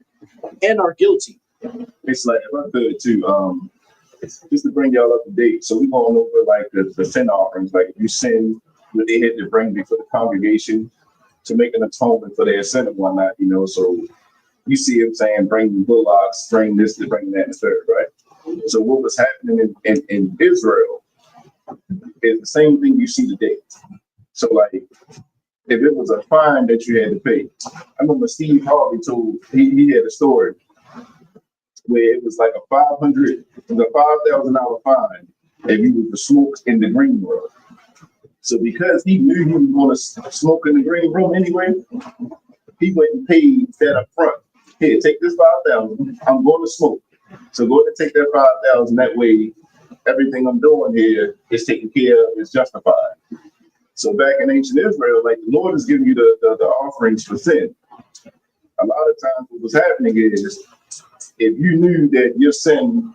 B: and are guilty.
D: It's like, if I could too, just to bring y'all up to date. So we're going over like the sin offerings, like if you sin, what they had to bring before the congregation to make an atonement for their sin and whatnot, you know. So you see him saying, bring the bullocks, bring this, to bring that, and third, right? So what was happening in Israel is the same thing you see today. So like if it was a fine that you had to pay. I remember Steve Harvey told, he had a story where it was like a $5,000 fine if you were to smoke in the green room. So because he knew he was going to smoke in the green room anyway, he went and paid that up front. Here, take this 5,000. I'm going to smoke. So go ahead and take that 5,000. That way, everything I'm doing here is taken care of, is justified. So back in ancient Israel, like the Lord is giving you the offerings for sin. A lot of times what was happening is, if you knew that your sin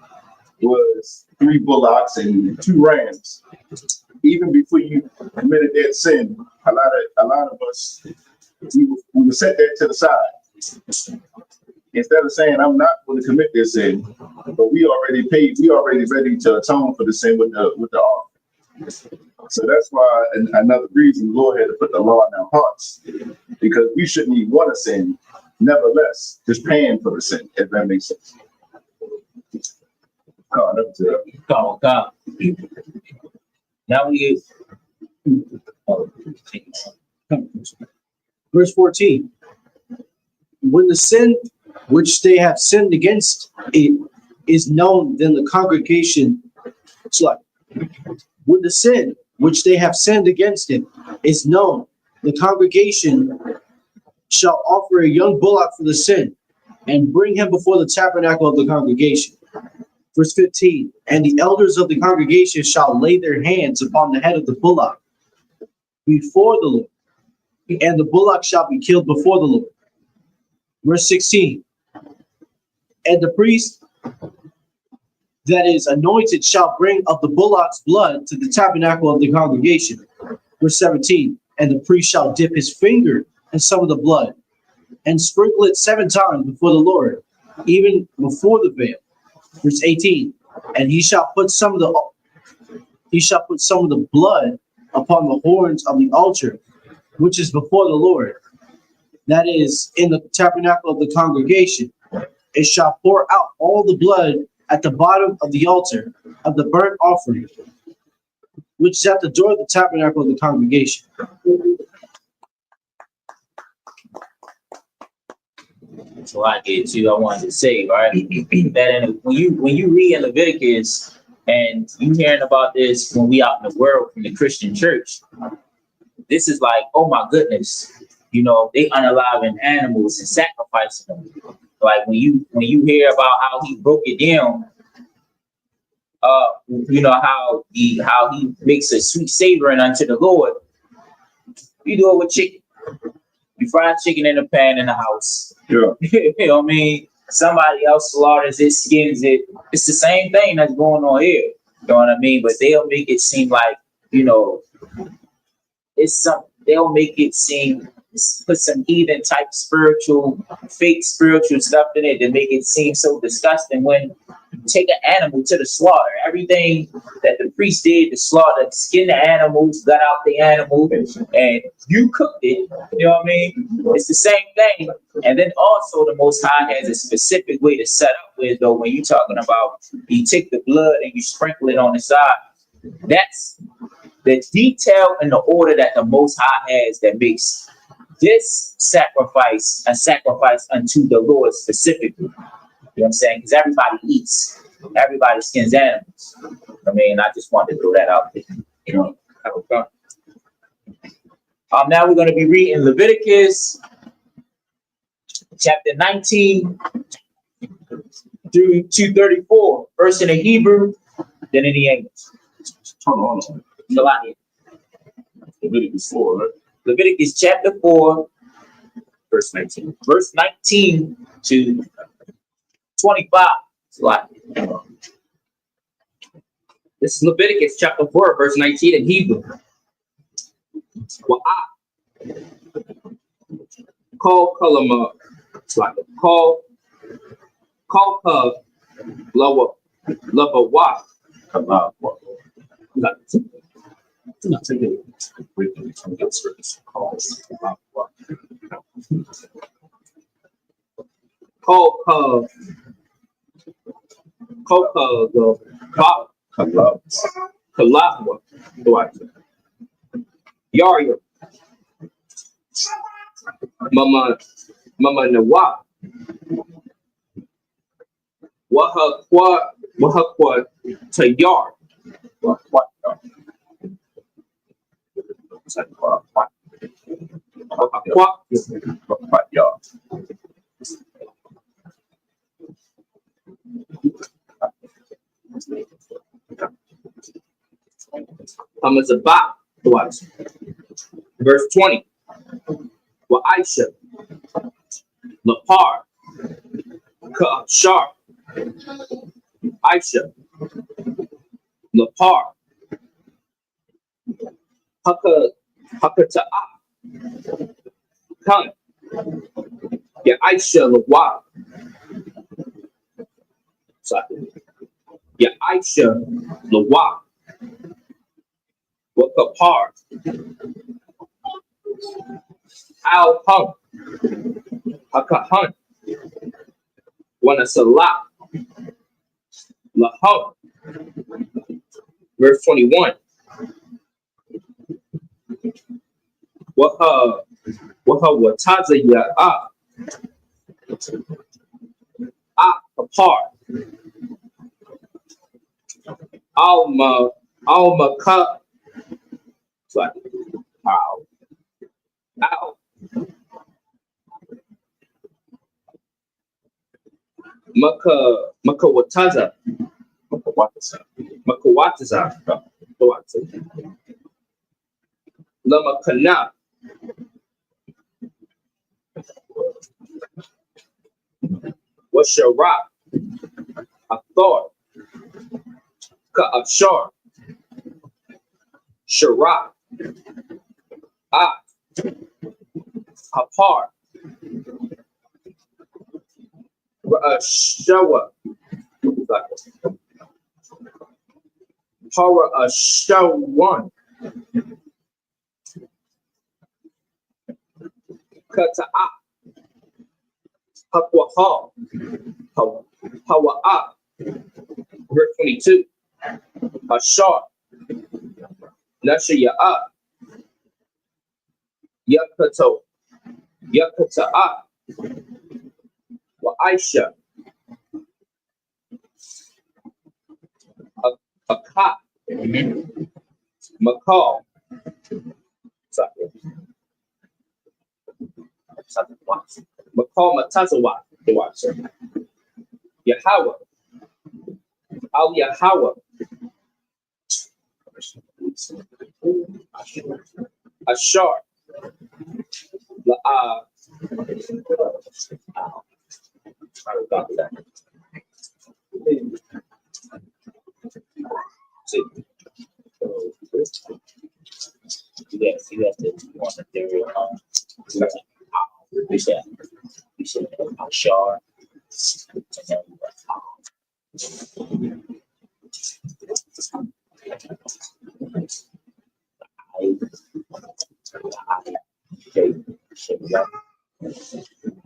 D: was 3 bullocks and 2 rams, even before you committed that sin, a lot of us, we would set that to the side. Instead of saying, I'm not going to commit this sin, but we already paid, we already ready to atone for the sin with the offering. So that's why another reason the Lord had to put the law in our hearts, because we shouldn't even want to sin, nevertheless, just paying for the sin, if that makes sense.
C: Come. Now we
B: Verse 14. When the sin which they have sinned against it is known, then the congregation, when the sin which they have sinned against it is known, the congregation shall offer a young bullock for the sin and bring him before the tabernacle of the congregation. Verse 15, and the elders of the congregation shall lay their hands upon the head of the bullock before the Lord, and the bullock shall be killed before the Lord. Verse 16, and the priest that is anointed shall bring of the bullock's blood to the tabernacle of the congregation. Verse 17, and the priest shall dip his finger in some of the blood and sprinkle it 7 times before the Lord, even before the veil. Verse 18, and he shall put some of the blood upon the horns of the altar, which is before the Lord, that is in the tabernacle of the congregation. It shall pour out all the blood at the bottom of the altar of the burnt offering, which is at the door of the tabernacle of the congregation.
C: So I wanted to say, right, that when you read in Leviticus and you hearing about this when we out in the world from the Christian church, this is like, oh my goodness, they unaliving animals and sacrificing them. Like when you hear about how he broke it down, how he makes a sweet savoring unto the Lord. You do it with chicken. You fry chicken in a pan in the house.
D: Yeah.
C: You know what I mean? Somebody else slaughters it, skins it. It's the same thing that's going on here. You know what I mean? But they'll make it seem like, they'll make it seem, put some heathen type fake spiritual stuff in it to make it seem so disgusting. When you take an animal to the slaughter, everything that the priest did to slaughter, skin the animals, gut out the animal, and you cooked it, you know what I mean? It's the same thing. And then also the Most High has a specific way to set up with, though, when you're talking about you take the blood and you sprinkle it on the side. That's the detail and the order that the Most High has that makes this sacrifice a sacrifice unto the Lord specifically. You know what I'm saying? Because everybody eats. Everybody skins animals. I mean, I just wanted to throw that out there. Now we're going to be reading Leviticus chapter 19 through 234. First in the Hebrew, then in the English.
D: Hold on. Leviticus 4, right?
C: Leviticus chapter 4, verse 19. Verse 19 to 25.
E: This is Leviticus chapter 4, verse 19 in Hebrew. Call kalama, call ka lawa wa. Kalahwa, Yarya, Mama Nawa. Wahakwa Tayar. Hamazabah. Verse 20. Wa Aisha. Lapar. Ka'ashar. Aisha. Lapar. Hakata'a. Khan. Ya Aisha Lawa. Sorry. Ya Aisha Lawa. Wakapar. Al Hum. Hakahan. Wanasala. Lahum. Verse 21. Waha wataza ya apart. Alma ka. Sorry. Ow. Makawataza. Lama kana. Washara. Athor. Ka'ashar. Shara. Hapar. Shawa. Para Shawan. Kata'a. Hakwaha. Hawa'a. Verse 22. Ashar. Nashaya'a. Yakato. Yakata'a. Wa Aisha. Aka. Makal. Sorry. Makal Matazawa. Yahweh. Al Yahweh. Ashar. Sorry about that. See. You have to want the theory we said Ashar.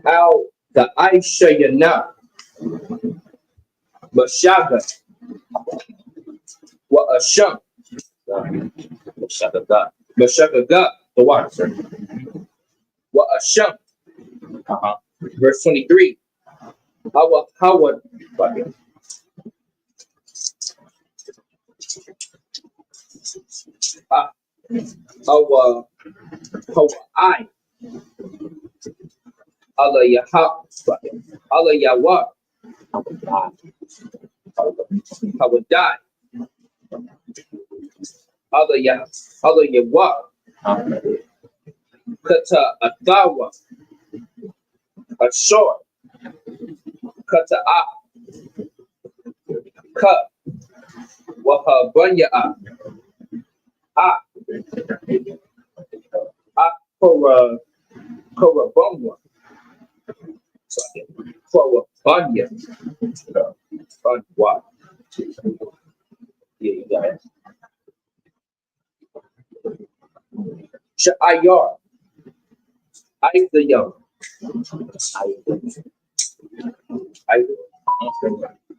E: How the Aisha Yana Mashaga wa Asham Mashaga the water wa Asham. Verse 23. How I Allah Yahweh how would die Allah Yahweh Kata Atawa Ashor Kata Ka Wahabanya Korabonwa Korabanya Banwa. Yeah, you got it. Sha'ayar Isaiah Young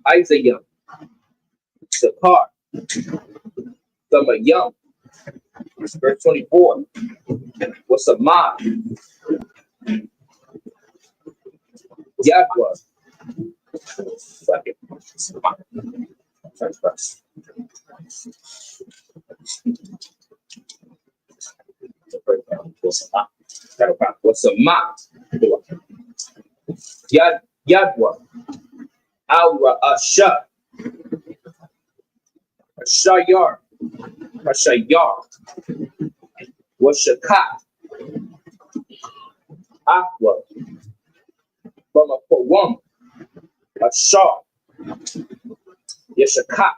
E: Isaiah Young Sakar Sama Young Verse 24. What's a ma? Yadwa. Second. First verse. What's a ma? Yadwa. Aura Asha. Ashayar. Ashayar. Washakat. Aqua. From a poem. Ashar. Yashakat.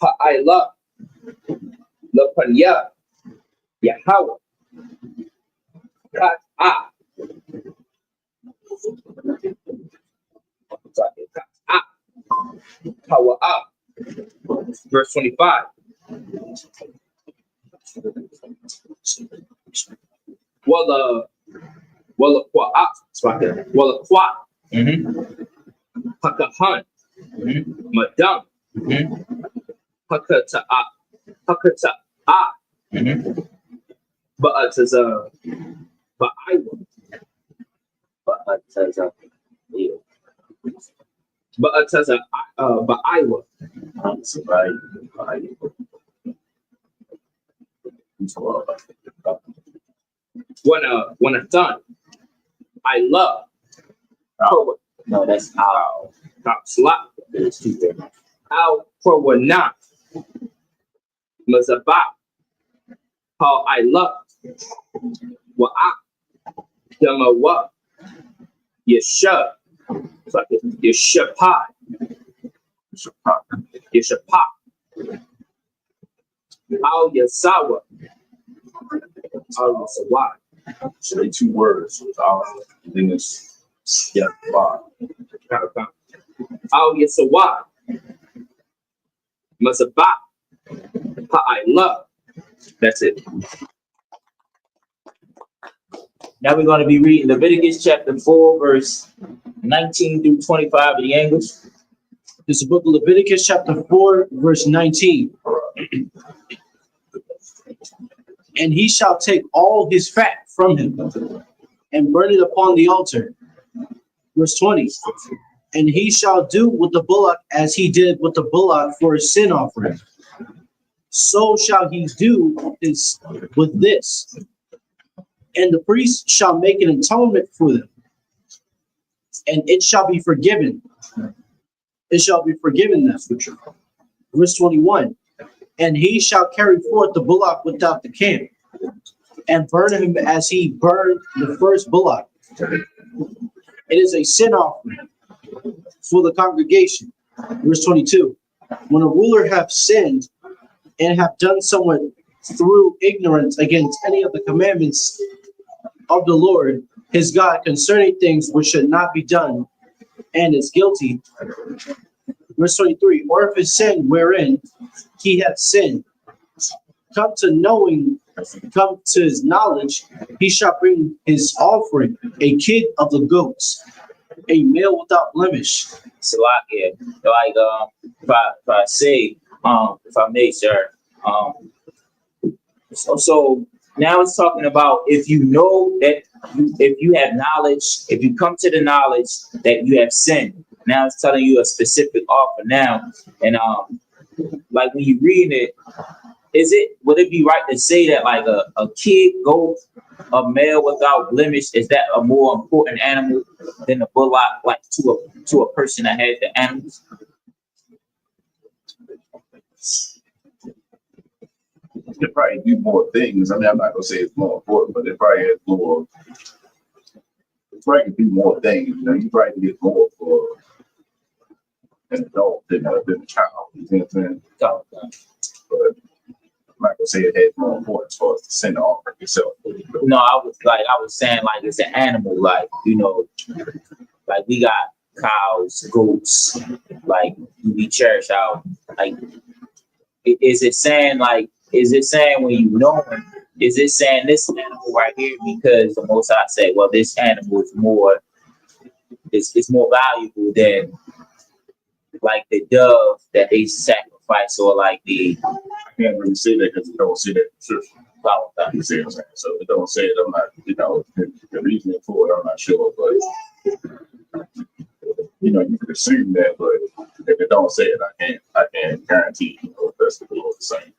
E: Ha'ila. Lapanya. Yahweh. Kat Power up. Verse 25. Walla kwa. Pakahan. Madam. Pakata. Ba'ataza. Ba'aiwa. Ba'ataza. Ba'aiwa. When a done, I love.
C: No, that's how.
E: Slap.
C: It's too big.
E: How for one not. Mazaba. How I love. Wa'ak. Yamawa. Yesha. Yeshapai. Yeshapa. Al Yasawa. Al Yasawa.
D: So they two words. Then it's
E: Al Yasawa. Mazaba. How I love. That's it.
C: Now we're going to be reading Leviticus chapter 4, verse 19 through 25 in the English.
B: This is the book of Leviticus, chapter 4, verse 19. And he shall take all his fat from him and burn it upon the altar. Verse 20. And he shall do with the bullock as he did with the bullock for a sin offering. So shall he do with this. And the priest shall make an atonement for them. And it shall be forgiven. It shall be forgiven them. Verse 21. And he shall carry forth the bullock without the camp, and burn him as he burned the first bullock. It is a sin offering for the congregation. Verse 22. When a ruler hath sinned and hath done somewhat through ignorance against any of the commandments of the Lord his God concerning things which should not be done, and is guilty. Verse 23. Or if his sin wherein he hath sinned come to his knowledge, he shall bring his offering, a kid of the goats, a male without blemish.
C: So like if I say, if I may, sir, so now it's talking about if you know that if you have knowledge, if you come to the knowledge that you have sinned. Now it's telling you a specific offer now, and like when you read it, would it be right to say that like a kid goat, a male without blemish, is that a more important animal than a bullock, like to a person that has the animals?
D: It probably do more things. I mean, I'm not gonna say it's more important, but it probably has more. It probably can do more things. You know, you probably get more for an adult than a child. You know what I'm saying?
C: Oh,
D: But I'm not gonna say it has more importance for us to send the offering yourself.
C: no, I was saying like it's an animal, like like we got cows, goats, like we cherish our like. Is it saying when you know him? Is it saying this animal right here because the Most High say, well, this animal is more, it's more valuable than like the dove that they sacrifice? sacrifice or like the
D: I can't really say that because it don't say that in scripture.
C: follow that.
D: You see what I'm saying? So if it don't say it, I'm not, the reasoning for it, I'm not sure. But you can assume that, but if it don't say it, I can't guarantee that's the Lord is saying.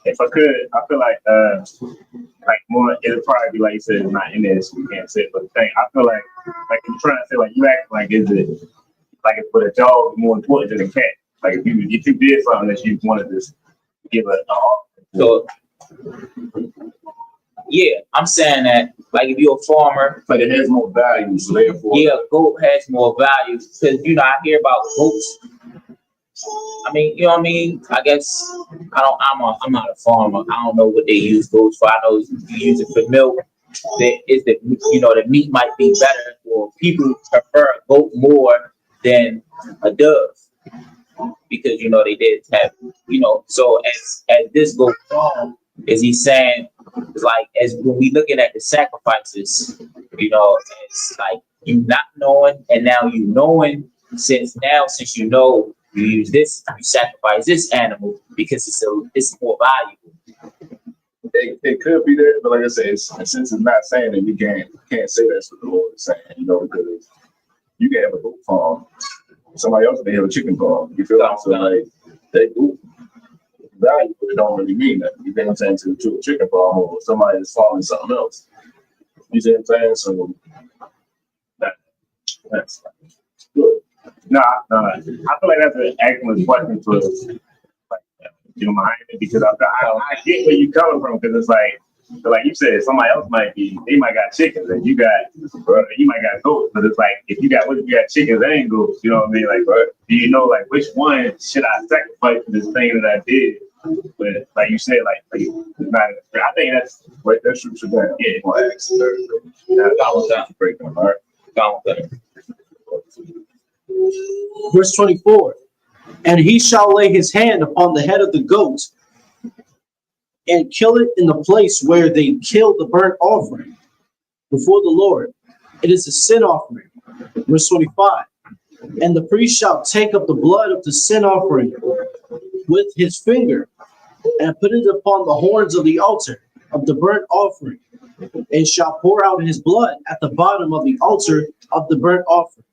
F: If I could, I feel like more, it'll probably be like you said, it's not in there, so we can't say it. But the thing, I feel like you're trying to say, like, you act like, is it like if for the dog more important than a cat? Like if you did something that you wanted to give a
C: So yeah, I'm saying that like if you're a farmer,
D: But it has more value, so therefore,
C: yeah, goat has more value because I hear about goats. I mean, you know what I mean? I guess I'm not a farmer. I don't know what they use goats for. I know you use it for milk. The meat might be better, or people prefer a goat more than a dove because they did have So as this goes on, is he saying like as when we looking at the sacrifices, it's like you not knowing and now you knowing since you know. You use this, you sacrifice this animal because it's more valuable.
D: it could be there, but like I said, since it's not saying that you can't say that's what the Lord is saying, because you can have a goat farm, somebody else may have a chicken farm. You feel like so like they do value, but it don't really mean that. You know what I'm saying to a chicken farm or somebody that's farming something else. You see what I'm saying? So that's good.
F: No, I feel like that's an excellent question for mind because I get where you're coming from because it's like you said, somebody else they might got chickens and you might got goats, but it's like if you got chickens and goats, you know what I mean? Like, bro, do you know like which one should I sacrifice for this thing that I did? But like you said, like it's not. I think that's
D: right. That's true. Yeah,
F: more
D: excellent. Break them, all right.
B: Verse 24. And he shall lay his hand upon the head of the goat and kill it in the place where they kill the burnt offering before the Lord. It is a sin offering. Verse 25. And the priest shall take up the blood of the sin offering with his finger and put it upon the horns of the altar of the burnt offering, and shall pour out his blood at the bottom of the altar of the burnt offering.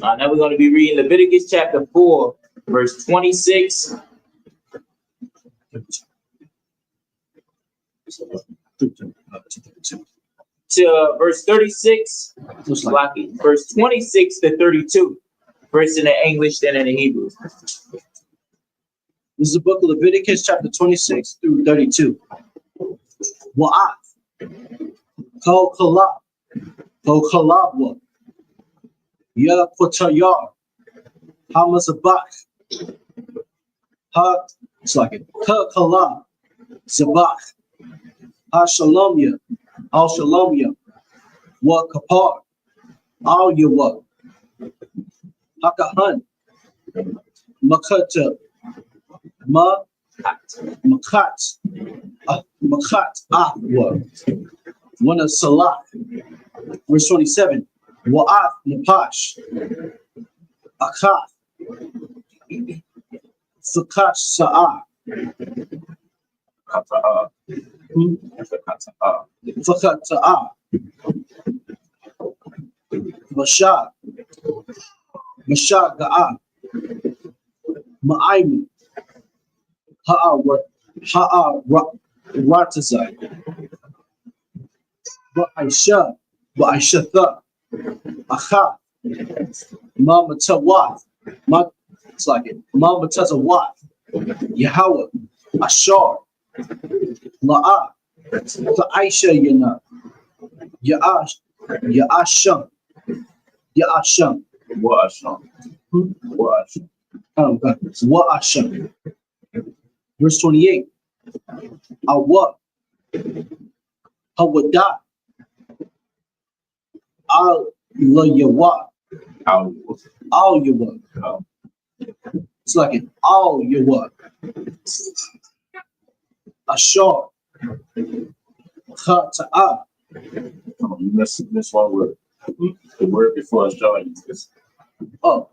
C: Now we're going to be reading Leviticus chapter 4, verse 26 to verse 36, verse 26 to 32, first in the English, then in the Hebrew.
B: This is the book of Leviticus, chapter 26 through 32. Wa'ath, Ko Kalab, Ko Kalabwa, Ya Potayar, Hamazabach, Ha Kalab, Zabach, Ha Shalomya, Al Shalomya, Wa Kapar, Al Yawa, Hakahan, Makata, Makat, Ahwa, Wana Salah. Verse 27. Wa'ath Napash, Akath, Fakash Sa'ah, Fakat Sa'ah, Mashah, Ga'ah, Ma'ayim, Ratazai, Ba'aishatha, Akha, Mamatawat, it's like it, Mamatazawat, Yahweh, Ashar, La'ah, Ta'aisha Yana, Ya'asham, Wa'asham. Verse 28. Awa, Hawada, Al Yawa, Al Yawa. It's like an Al Yawa. Ashar, Kata'a.
D: You miss one word. The word before showing is
B: Oh.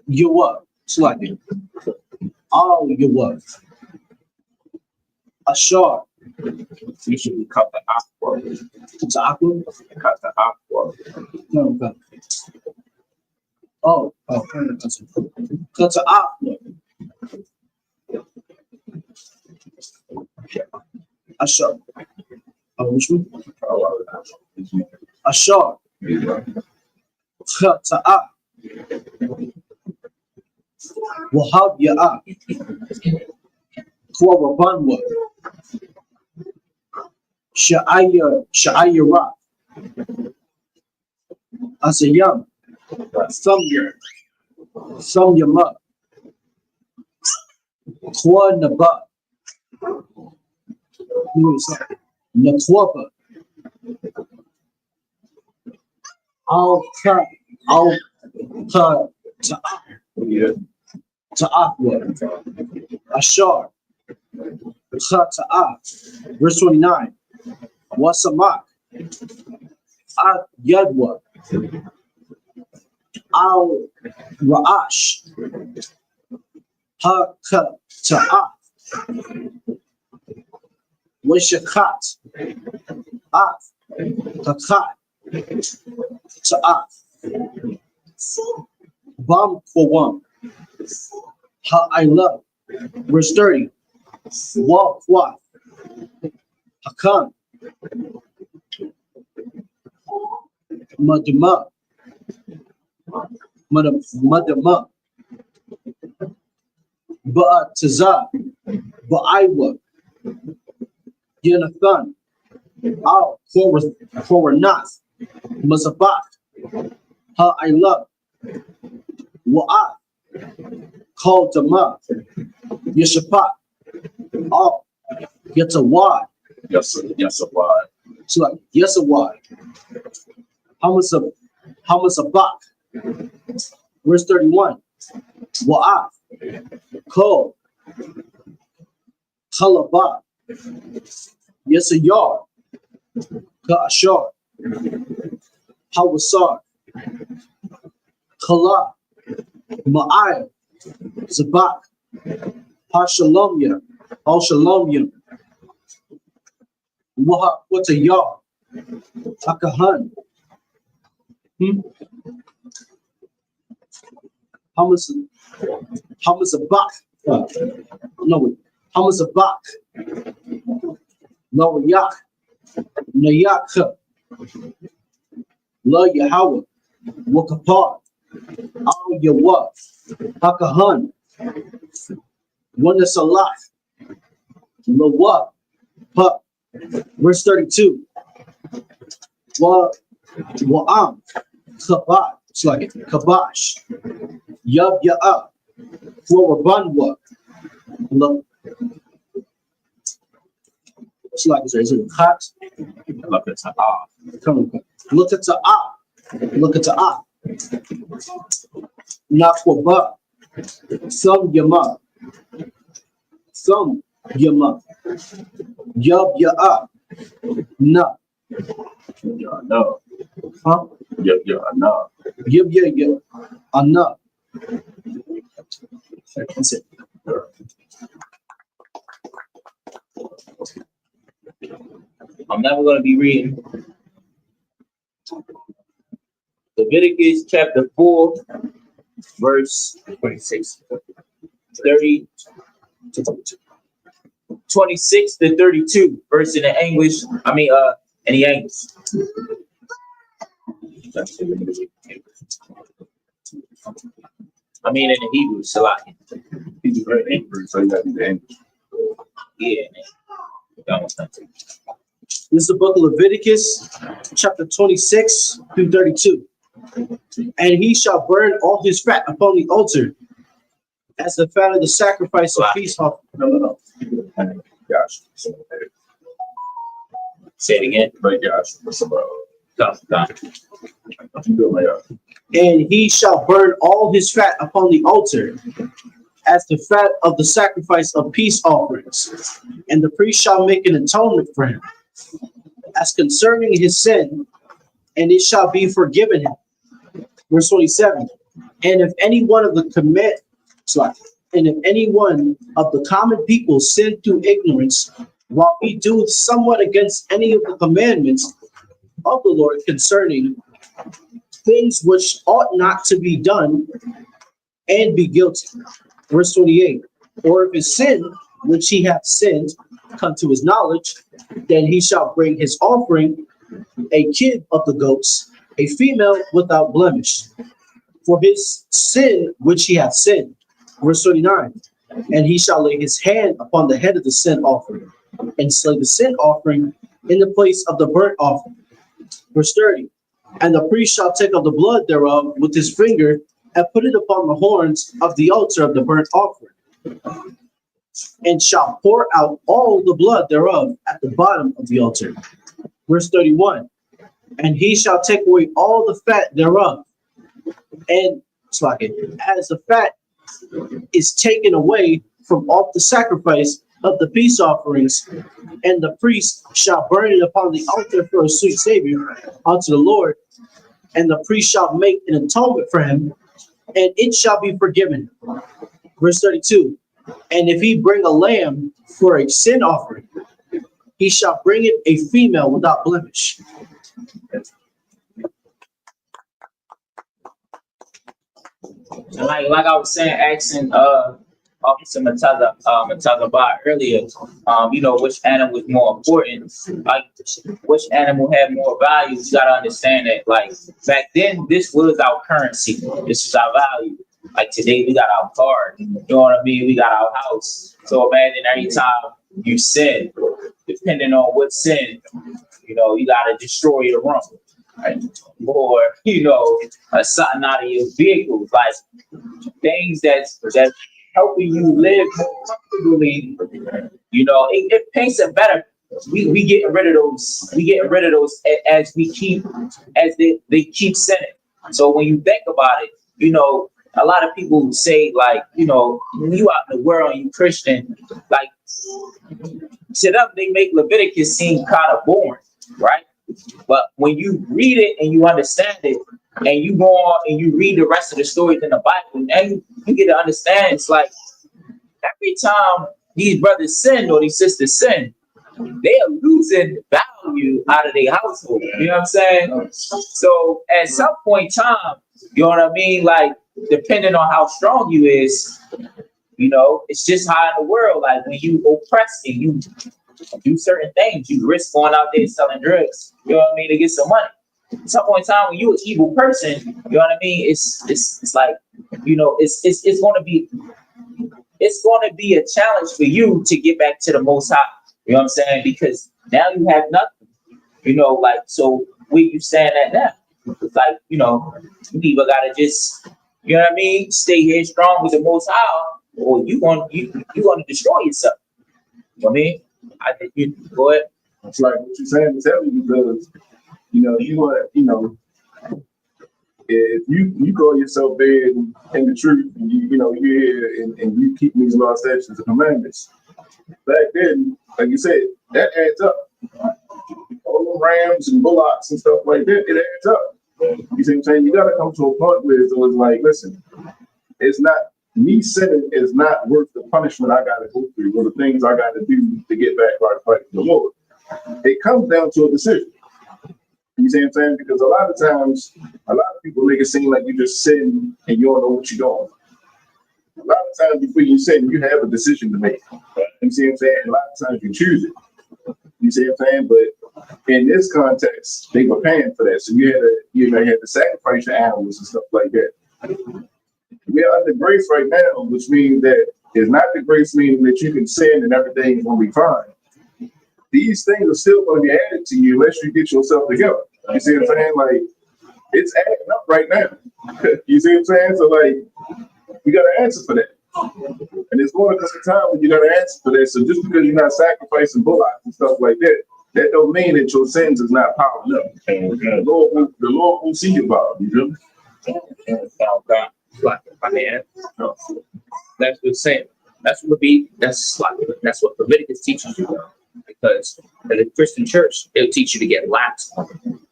B: Your what? Slide. All your what? Ashar.
F: You should cut the aqua.
B: It's aqua.
F: Cut the aqua.
B: No, no. Oh, Kata'a. Ashar. Which one? Ashar. Kata'a. Wahab ya'a. Kwawabanwa. Sha'ayara. Asayam. Samyama. Kwanaba. Nakwaba. Ta'aqwa. Ashar. Khata'a. Verse 29. Wasamak. Yadwa. Al Ra'ash. Ta'a. Washakat. Af. Takat. Ta'a. Bam for one. I love. Verse 30. Walk. Hakan. Madama. Ba'ataza. Ba'aiwa. Yanathan. Al Koranath. Mazabak. I love. Wa'at. Called Dama. Yeshapat. Al Yatawad.
D: yes, why?
B: So like Yesawad. Hamasabak. Verse 31. Wa'af. Kol. Kalabak. Yesayar. Ka'ashar. Hawasar. Kala. Ma'ayah. Zabak. Hashalomya. Al-Shalomya. Watayar. Takahan. Hamasabak. Hamasabak. Nawayak. Nayak. La Yahweh. Wakapar. Al Yawah. Hakahan. Wanasalah. Lawa. Pa. Verse 32. Wa'am. Kabat. It's like Kabash. Yab Ya'ah. Wabanwa. It's like, is it hot?
D: Look at Ta'ah.
B: Come on. Look at Ta'ah. Look at Ta'ah. Nakwaba. Some Yama. Some Yama. Yab Ya'ah. Na.
D: No.
B: Huh?
D: No.
B: Yab Ana. That's it.
C: I'm never going to be reading Leviticus chapter 4, verse 26, 30, 26 to 32, verse in the English. In the English. In the Hebrew, Salaki.
D: He's very angry, so you got to be the English.
C: Yeah, man.
B: This is the book of Leviticus, chapter 26 through 32. And he shall burn all his fat upon the altar as the fat of the sacrifice of peace offering.
D: No. Gosh.
C: Say it again.
D: But gosh, what's about?
B: And he shall burn all his fat upon the altar as the fat of the sacrifice of peace offerings, and the priest shall make an atonement for him, as concerning his sin, and it shall be forgiven him. Verse 27. And if any one of the common people sin through ignorance, while he doeth somewhat against any of the commandments of the Lord concerning things which ought not to be done, and be guilty. Verse 28. Or if his sin, which he hath sinned, come to his knowledge, then he shall bring his offering, a kid of the goats, a female without blemish, for his sin which he hath sinned. Verse 39. And he shall lay his hand upon the head of the sin offering, and slay the sin offering in the place of the burnt offering. Verse 30. And the priest shall take of the blood thereof with his finger, and put it upon the horns of the altar of the burnt offering, and shall pour out all the blood thereof at the bottom of the altar. Verse 31. And he shall take away all the fat thereof, and as the fat is taken away from off the sacrifice of the peace offerings, and the priest shall burn it upon the altar for a sweet savior unto the Lord, and the priest shall make an atonement for him, and it shall be forgiven. Verse 32. And if he bring a lamb for a sin offering, he shall bring it a female without blemish.
C: And like I was saying, asking Officer Matagabat earlier, which animal is more important, like which animal had more value. You gotta understand that, like back then, this was our currency. This is our value. Like today, we got our car. You know what I mean? We got our house. So imagine every time you sin, depending on what sin, you gotta destroy the room, right? Or something out of your vehicle, like things that's helping you live more comfortably. It paints a better. We getting rid of those. We getting rid of those as they keep sinning. So when you think about it, a lot of people say, like, when you out in the world and you Christian, like, to them, they make Leviticus seem kind of boring, right? But when you read it and you understand it, and you go on and you read the rest of the stories in the Bible, and you get to understand, it's like every time these brothers sin or these sisters sin, they are losing value out of their household. You know what I'm saying? So at some point in time, you know what I mean? Like, depending on how strong you is, it's just how in the world, like when you oppress and you do certain things, you risk going out there selling drugs, you know what I mean, to get some money. At some point in time, when you're an evil person, you know what I mean, it's like, it's gonna be a challenge for you to get back to the Most High. You know what I'm saying? Because now you have nothing. So where you stand at now? It's like, you either gotta just, you know what I mean, stay here strong with the Most High, or you gonna destroy yourself. You know what I mean? I think you go ahead.
D: It's like what you're saying is heavy because if you call yourself bad in the truth, and you're here and you keep these laws, statutes, and commandments. Back then, like you said, that adds up. All the rams and bullocks and stuff like that, it adds up. You see what I'm saying? You gotta come to a point where it's like, listen, it's not me sinning is not worth the punishment I gotta go through or the things I gotta do to get back right with the Lord. It comes down to a decision. You see what I'm saying? Because a lot of times, a lot of people make it seem like you just sin and you don't know what you're doing. A lot of times before you sin, you have a decision to make. You see what I'm saying? A lot of times you choose it. You see what I'm saying? But in this context, they were paying for that. So you had to sacrifice your animals and stuff like that. We are under grace right now, which means that it's not the grace meaning that you can sin and everything is going to be fine. These things are still going to be added to you unless you get yourself together. You see what I'm saying? Like, it's adding up right now. You see what I'm saying? So, like, you got to answer for that. And it's going to come a time when you got to answer for that. So just because you're not sacrificing bullocks and stuff like that, that don't mean that your sins is not piling up. The Lord will see you about it. You know?
C: Okay.
E: Like my man. That's what it's saying. That's what that's what Leviticus teaches you. Because in the Christian church, it'll teach you to get lax.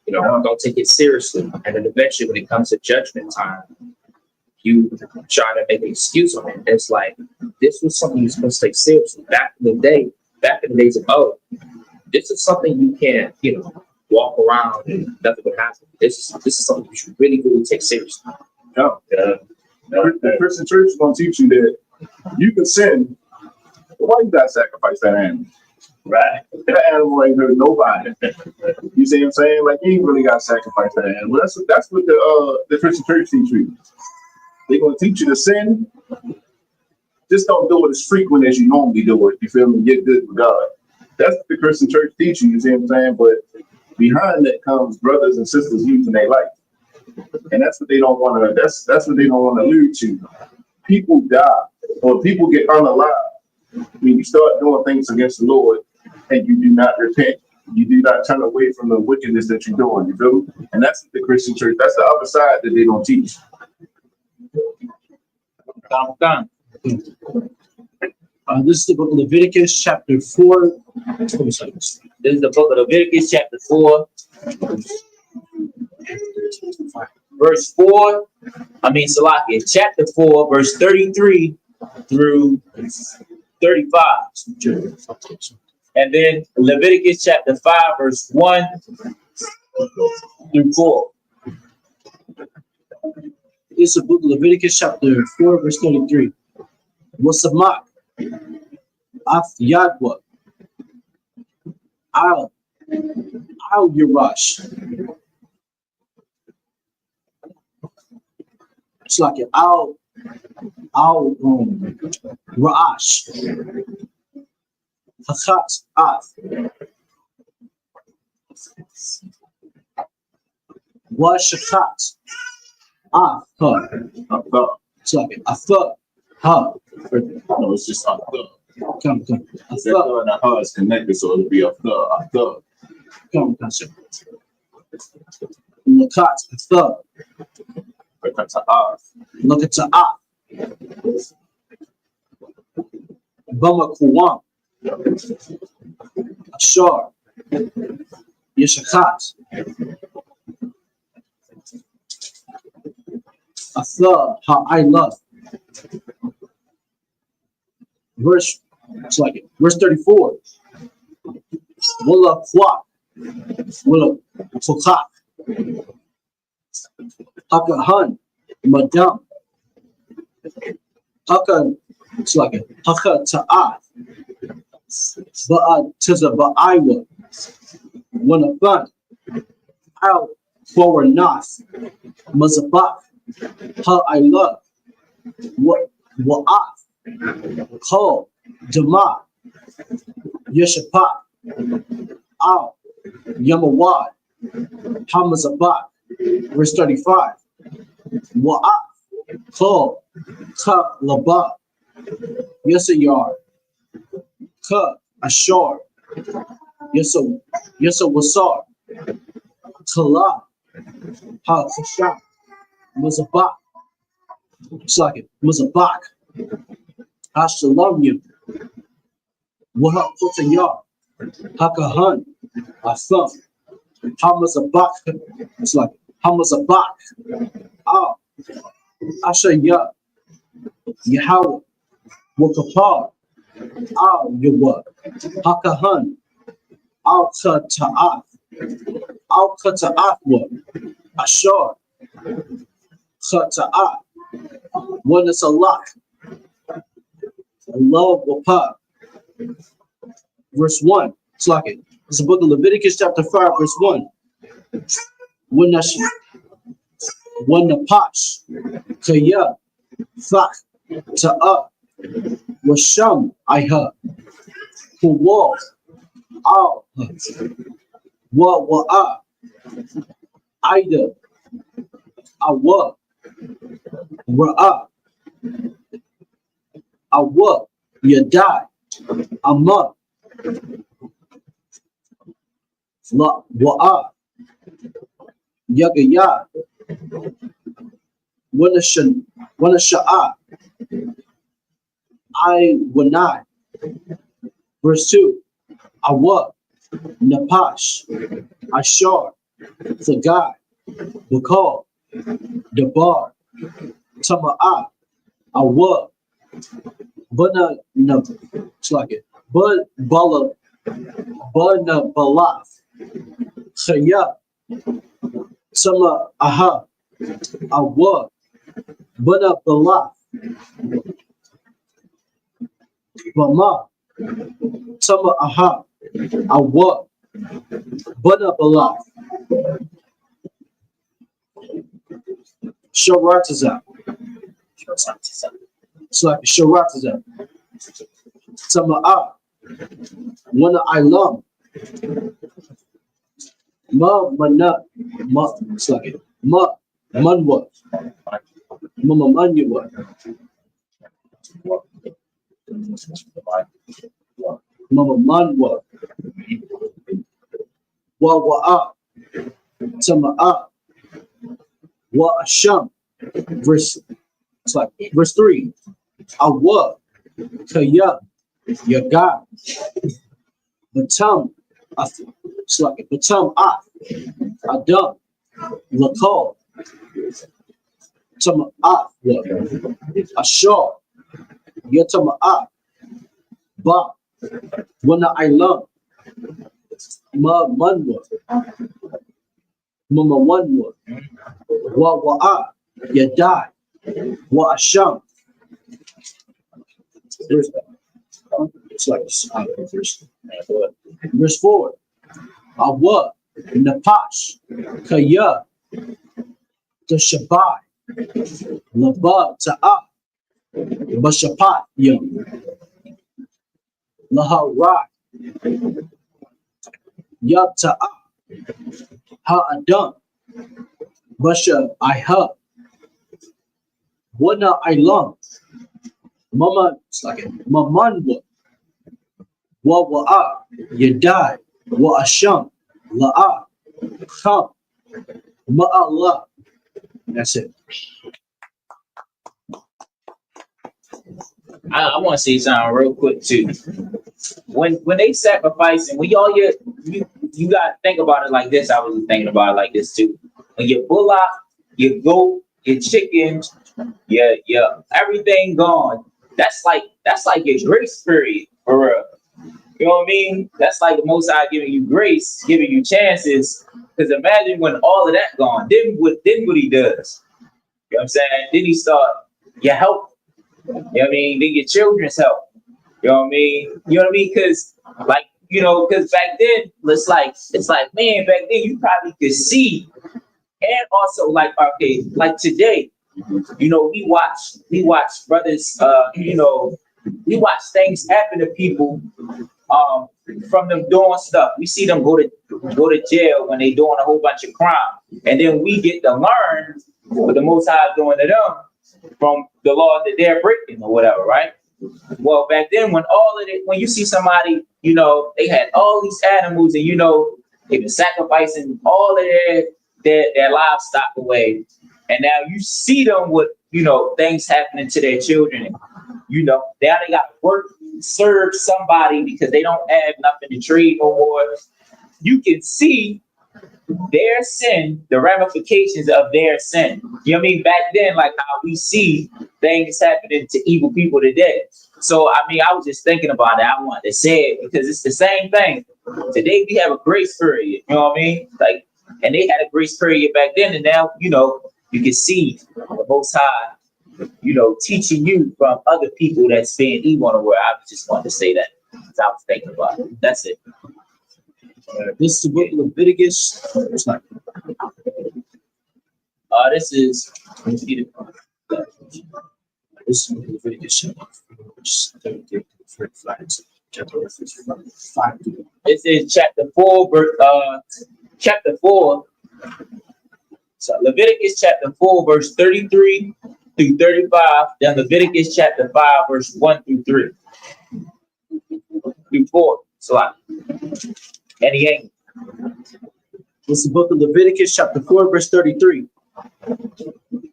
E: You know, don't take it seriously. And then eventually when it comes to judgment time, you try to make an excuse on it. It's like this was something you're supposed to take seriously. Back in the days of old, this is something you can't, walk around and nothing would happen. This is something you should really take seriously.
D: The Christian church is going to teach you that you can sin. Why you got to sacrifice that animal?
F: Right.
D: That animal ain't hurt nobody. You see what I'm saying? Like, you ain't really got to sacrifice that animal. That's what the Christian church teach you. They're going to teach you to sin. Just don't do it as frequent as you normally do it. You feel me? Get good with God. That's what the Christian church teaches you. You see what I'm saying? But behind that comes brothers and sisters using their life. And that's what they don't want to, that's what they don't want to allude to. People die or people get unalive when you start doing things against the Lord and you do not repent. You do not turn away from the wickedness that you're doing. You feel me? And that's the Christian church. That's the other side that they don't teach.
B: This is the book of Leviticus, chapter 4.
C: This is the book of Leviticus, chapter 4, verse 4. Salakia, chapter 4, verse 33 through 35. And then Leviticus, chapter 5, verse 1 through 4.
B: This is the book of Leviticus, chapter 4, verse 33. Wasamak, Af Yadwa, Al Yarash. It's like an Al Ra'ash. Hachat Af. Washakat Af. It's like an Afa. Ha.
D: No, it's just a thug.
B: Come.
D: The thug and a ha is connected, so it'll be a thug.
B: Come, sir. Lakat, a thug. Look at Ta'af. Bama Kuwam. Ashar. Yeshakat. A thug, how I love. Verse 34. Walla Kwak. Walla Fukak. Haka Hun. Madam. Haka, it's like a Haka Ta'at. Ba'a Tiza Ba'aiwa. Wanafan. Out forward Nas. Mazabak. Ha I love. Wa'af. Kol, Jama, Yeshapat, Al, Yamawad, Hamazabak, verse 35. Wa'af, Kol, Ka Labak, Yesayar, Ka Ashar, Yesawasar, Kala, Ha Kashak, Mazabak, Sakit, Mazabak. Ashalamya, Wahak Putayar, Hakahan, Asam, Hamazabak, it's like Hamazabak, Al, Ashaya, Yahweh, Wakapar, Al Yawa, Hakahan, Al Kata'af, Al Kata'afwa, Ashar, Kata'af, one is a lock. Allah Wapa. Verse 1. It's like it. It's the book of Leviticus, chapter 5, verse 1. When the Pash, Kaya, Fak, Ta'a, Washam, Iha, Kuwa, Al, Wa'a, Ida, Awa, Ra'a, Awa, Yadai, Amma, Wa'a, Yagaya, Winashan, One of Sha'ah. I will not. Verse 2. Awa. Napash. Ashar. Thagad. Bakal. Dabar. Tama'ah. Awa. Bana na it's like it. Bana balaf. Khaya. Sama aha. Awa. Bana balaf. Bama. Sama aha. Awa. Bana balaf. Sharatiza. It's like Sharatiza. Sama'ah. Wana Ilam. It's like it. Manwa. Mama Manua. Mama Manwa. Wa'a. Sama'ah. Wa Asham. Verse 3. Awa. Kaya. Yaga. Batam. It's like it. Batam Af. Adam. Lakal. Tama Af. Ashar. Yatama Af. Ba. Wana Ilam. Ma Manwa. Mama Manwa. Wa'a. Yadai. Wa Asham. There's that. It's like verse 4. Awa. Napash. Kaya. The Shabbat. Laba. Ta'ah. Bashapat. Yum. Laharai. Yab Ta'ah. Ha-Adam. Basha Iha. Wana Ilam. Mama, it's like it. Mamanwa. Wa'a. Yadai. Wa Asham. La'a. Kham. Ma'allah. That's it.
C: I want to say something real quick too. When they sacrifice, and when y'all you gotta think about it like this. I was thinking about it like this too. When your bullock, your goat, your chicken, your everything gone. That's like your grace period for real. You know what I mean? That's like the Most High giving you grace, giving you chances. Because imagine when all of that gone, then what he does. You know what I'm saying? Then he start your help. You know what I mean? Then your children's help. You know what I mean? You know what I mean? Because because back then it's like man, back then you probably could see, and also like today, we watch brothers, we watch things happen to people from them doing stuff. We see them go to jail when they doing a whole bunch of crime, and then we get to learn what the Most High is doing to them from the laws that they're breaking or whatever, right? Well, back then when when you see somebody, they had all these animals and they've been sacrificing all of their livestock away, and now you see them with things happening to their children. Now they got to work, serve somebody because they don't have nothing to trade no more. You can see their sin, the ramifications of their sin. You know what I mean? Back then, like how we see things happening to evil people today. So, I was just thinking about it. I wanted to say it because it's the same thing. Today, we have a grace period. You know what I mean? And they had a grace period back then. And now, you can see the Most High, teaching you from other people that's being evil in the world. I just wanted to say that because I was thinking about it. That's it.
B: This is the book of Leviticus. It's like
C: this is
B: Leviticus chapter 5.
C: This is chapter 4, chapter 4. So Leviticus chapter 4, verse 33 through 35. Then Leviticus chapter 5, verse 1 through 3 through 4. And he ain't.
B: This is the book of Leviticus chapter 4, verse 33.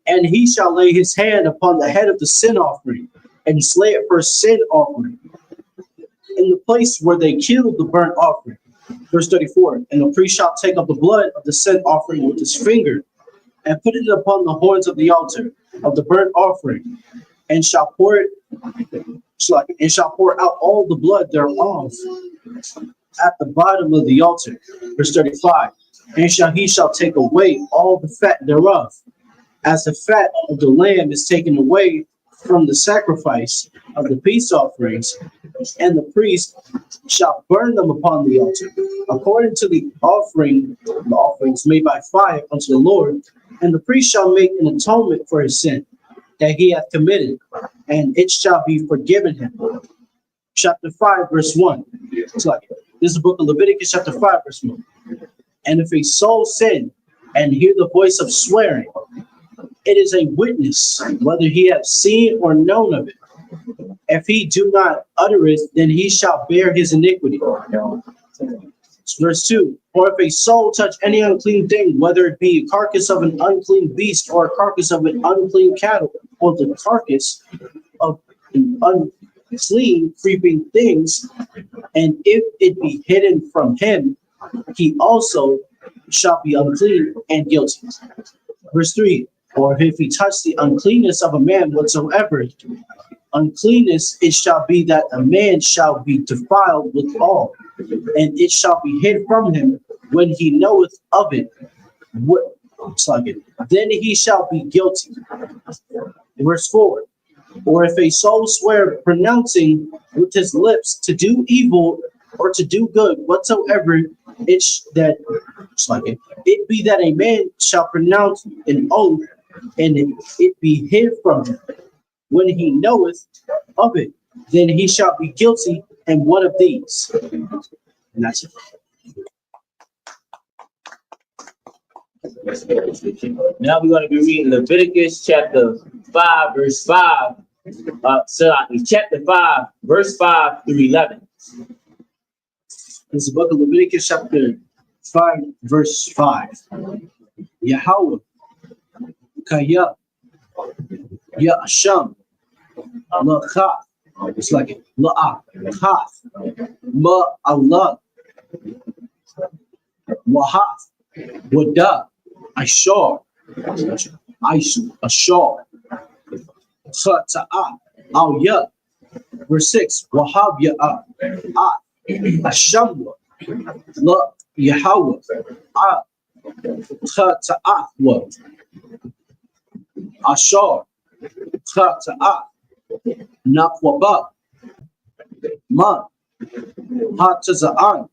B: And he shall lay his hand upon the head of the sin offering and slay it for a sin offering in the place where they killed the burnt offering. Verse 34, and the priest shall take of the blood of the sin offering with his finger and put it upon the horns of the altar of the burnt offering, and shall pour out all the blood thereof at the bottom of the altar. Verse 35, and he shall take away all the fat thereof, as the fat of the lamb is taken away from the sacrifice of the peace offerings, and the priest shall burn them upon the altar, according to the offerings made by fire unto the Lord. And the priest shall make an atonement for his sin that he hath committed, and it shall be forgiven him. Chapter 5, verse 1. It's like this is the book of Leviticus, chapter 5, verse 1. And if a soul sin and hear the voice of swearing, it is a witness, whether he have seen or known of it. If he do not utter it, then he shall bear his iniquity. Verse 2, or if a soul touch any unclean thing, whether it be a carcass of an unclean beast or a carcass of an unclean cattle, or the carcass of an unclean creeping things, and if it be hidden from him, he also shall be unclean and guilty. Verse 3, or if he touch the uncleanness of a man whatsoever, uncleanness it shall be that a man shall be defiled with all, and it shall be hid from him when he knoweth of it. Then he shall be guilty. Verse 4, or if a soul swear pronouncing with his lips to do evil or to do good whatsoever, it be that a man shall pronounce an oath, and it be hid from him when he knoweth of it, then he shall be guilty in one of these. And that's it.
C: Now we're going to be reading Leviticus chapter 5, verse 5. Chapter 5, verse 5 through 11.
B: This is the book of Leviticus, chapter 5, verse 5. Yahweh, Kaya, Ya'asham, La'chath, it's like it, La'chath, Ma'allah, Wahath, Wada, Ashar, Ashar, Chata'ah, Al-Ya. Verse 6, Wahab Ya'ah, Ashamwa, La Yahweh, Chata'ah, Ashar, Chata'ah, Nakwaba, Man, Hataza'an,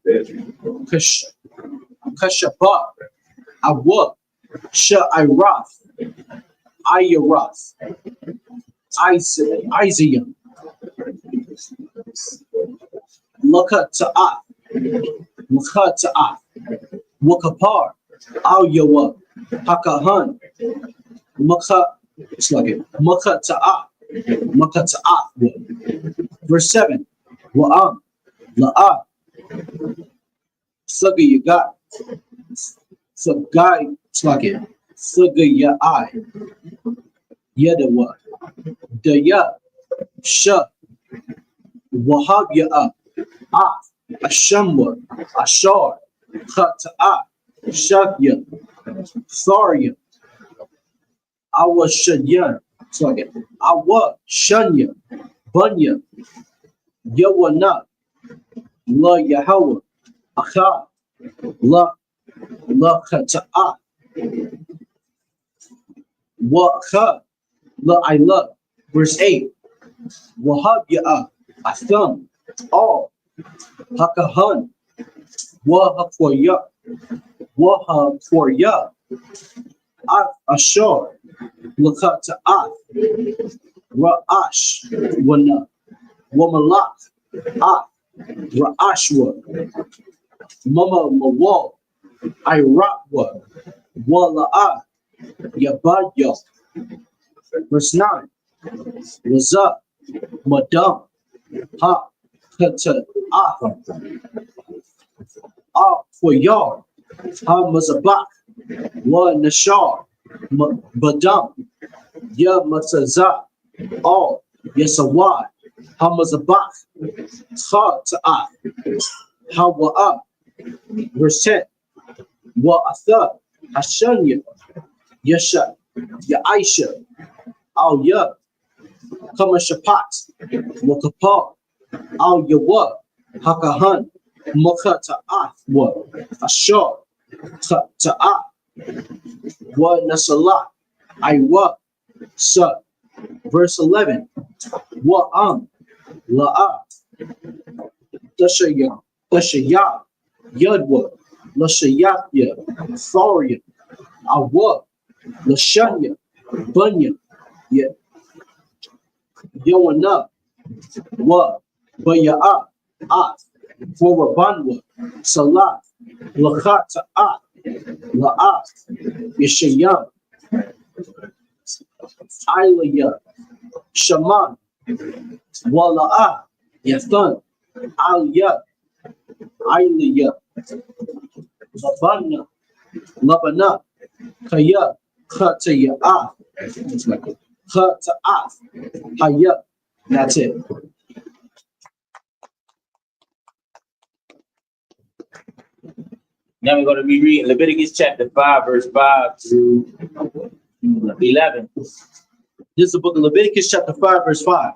B: Kashapa, Awa, Sha'irath, Ayarath, Isaiah, Lakata'ah, Lakata'ah, Wakapar, Al-Yawa, Hakahan, Makata'ah, Makata'ah. Verse 7, Wa'am, La'ah, Sagayagat, Sagai, Sagayai, Yadawa, Daya, Sha, Wahab Ya'ah, Ashamwa, Ashar, Khata'ah, Shakya, Tharya, Awa Shanya, Awa Shanya, Bunya, Yawana, La Yahweh, Akha, La Khata'ah, Wa La Ilah. Verse 8, Wahab Ya'ah, Atham, All, Hakahan, Wahakoya, Wahakoya, Ashar, Lakata'ah, Ra'ash, Wana, Wamalak, Ra'ashwa, Mama Mawal, Irakwa, Wala'ah, Yabadya. Verse 9, Waza, Madam, Ha, Kata'ah, Foyar, Ha Mazabak, Wa Nashar, Badam, Ya Matazah, All, Yasawad, Hamazabach, Ha Ta'ah, Hawa'ah, verse 10, Wa'atha, Hashanya, Yasha, Ya'isha, Al Ya, Kamashapat, Wakapal, Al Yawa, Hakahan, Maka Ta'ath, Wa, Ashar, Ta'ah, Wa Nasalah, Iwa, Sa, verse 11, Wa La'ah, Tashaya, Yadwa, Lashayapya, Thoria, Awa, Lashanya, Bunya, Yoana, Wa, Baya'a, for Rabanwa, Salah, Lakata, La'ah, Yeshayam, Ilaya, Shaman, Wala'ah, Yathan, Aliyah, Ilaya, Labana, Kaya, Khataya'ah, Khata'ah, Haya. That's it.
C: Now we're going to be reading Leviticus chapter 5, verse 5 through 11.
B: This is the book of Leviticus, chapter 5, verse 5.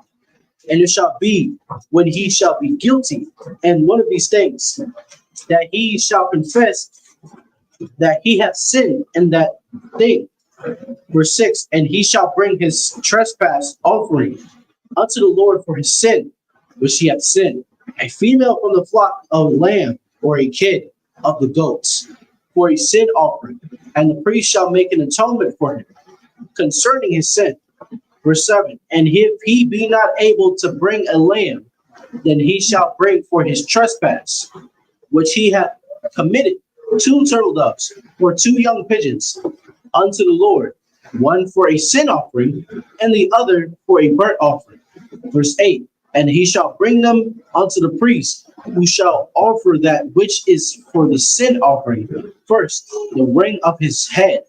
B: And it shall be when he shall be guilty in one of these things, that he shall confess that he hath sinned in that thing. Verse 6. And he shall bring his trespass offering unto the Lord for his sin, which he hath sinned, a female from the flock of lamb, or a kid of the goats, for a sin offering, and the priest shall make an atonement for him concerning his sin. Verse 7. And if he be not able to bring a lamb, then he shall bring for his trespass, which he hath committed, 2 turtle doves or 2 young pigeons unto the Lord, one for a sin offering and the other for a burnt offering. Verse 8. And he shall bring them unto the priest, who shall offer that which is for the sin offering first, the ring of his head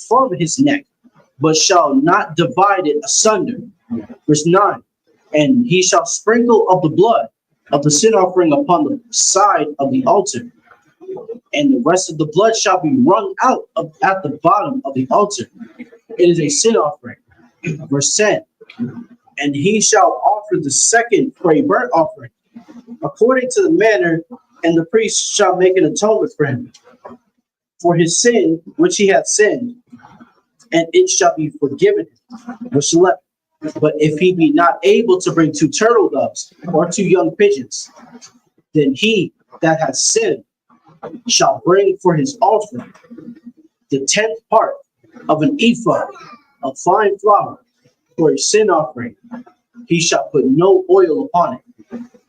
B: from his neck, but shall not divide it asunder. Verse 9. And he shall sprinkle of the blood of the sin offering upon the side of the altar, and the rest of the blood shall be wrung out at the bottom of the altar. It is a sin offering. Verse 10. And he shall offer the second for a burnt offering, according to the manner, and the priest shall make an atonement for him, for his sin which he hath sinned, and it shall be forgiven him. Verse 11. But if he be not able to bring 2 turtle doves or 2 young pigeons, then he that hath sinned shall bring for his offering the 10th part of an ephah of fine flour for a sin offering. He shall put no oil upon it,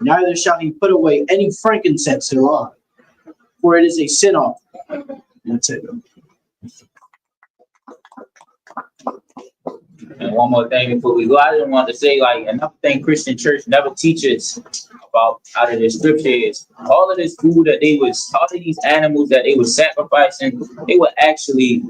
B: neither shall he put away any frankincense thereon, for it is a sin offering. That's it.
C: And one more thing before we go, I just want to say, like, another thing Christian church never teaches about out of the scripture is all of this food that all of these animals that they were sacrificing, they were actually,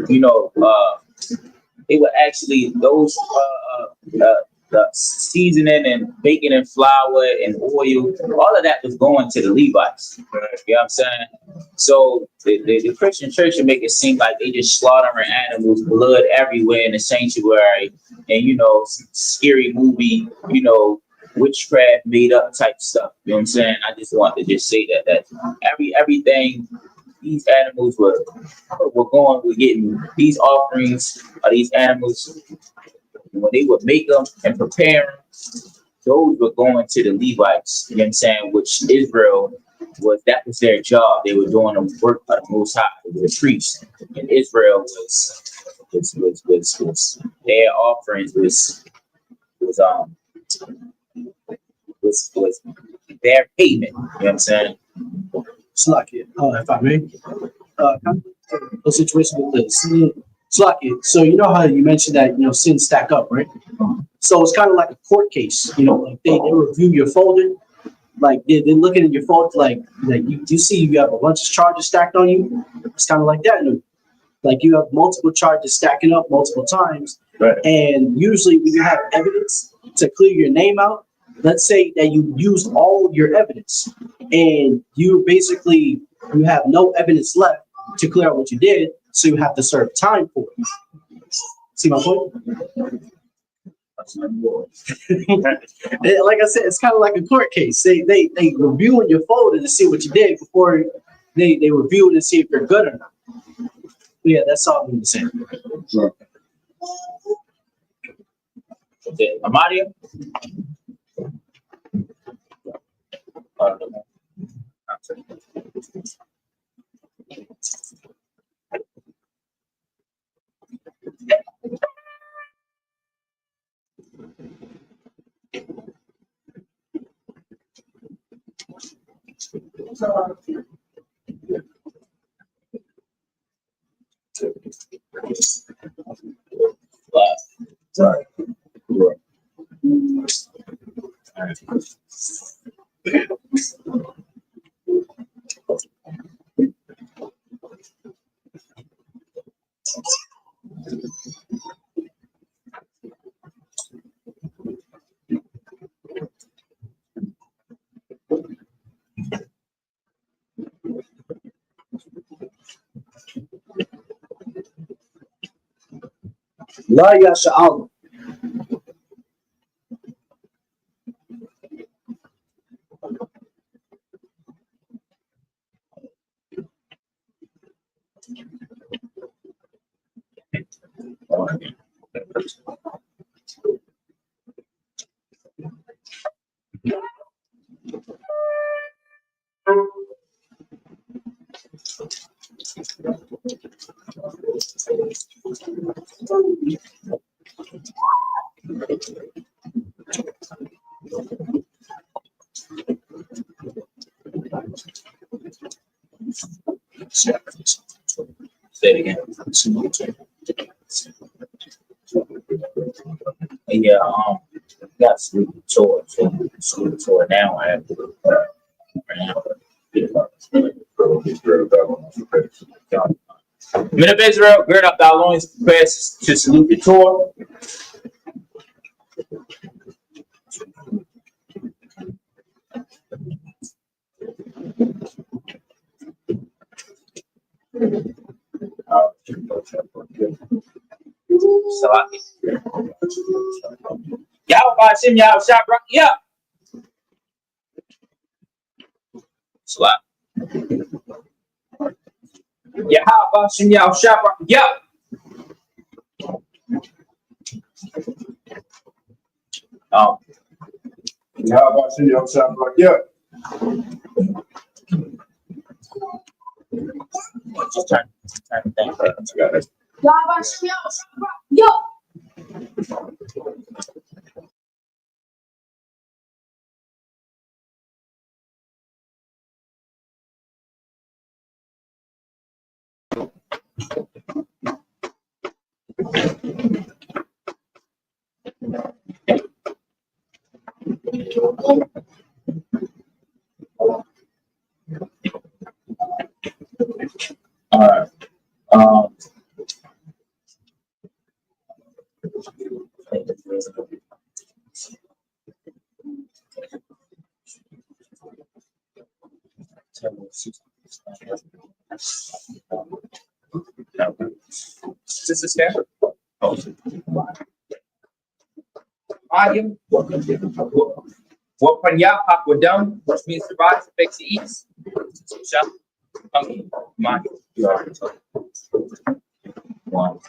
C: the seasoning and baking and flour and oil, all of that was going to the Levites. You know what I'm saying? So the Christian church should make it seem like they just slaughtering animals, blood everywhere in the sanctuary, and scary movie, witchcraft made up type stuff. You know what I'm saying? I just want to just say that everything these animals were getting these offerings of these animals. When they would make them and prepare them, those were going to the Levites, you know what I'm saying, which Israel that was their job. They were doing the work of the Most High, the priests. And Israel was their offerings was their payment, you know what I'm saying?
B: It's like it. If I may, the situation with the sin. It's like it. So you know how you mentioned that sins stack up, right? So it's kind of like a court case. Like they review your folder, like they're looking at your folder, like you see you have a bunch of charges stacked on you. It's kind of like that. Like you have multiple charges stacking up multiple times.
F: Right.
B: And usually when you have evidence to clear your name out, let's say that you used all of your evidence and you have no evidence left to clear out what you did, so you have to serve time for it. See my point? Like I said, it's kind of like a court case. They reviewing your folder to see what you did before they review it to see if you're good or not. But yeah, that's all I'm going to say.
C: Okay, Amadia?
D: Right. Right.
B: La yasha'al.
C: Say it again. Yeah, got sleep tour. So sleep tour now. I have to Men of Israel, gird up thy loins, prepare to salute the Torah. Salaki. Yahweh Hashem, Yahweh Shabrak, yeah. Salaki. Yahweh Hashem, Yahweh Shabrak, yeah.
D: How about see you outside like yeah?
C: Just turn the thing.
D: Got it.
G: Yo.
C: All right.
E: This is fair. Ayim. What Panya Pakwadam, which means the rise affects the east.
C: One.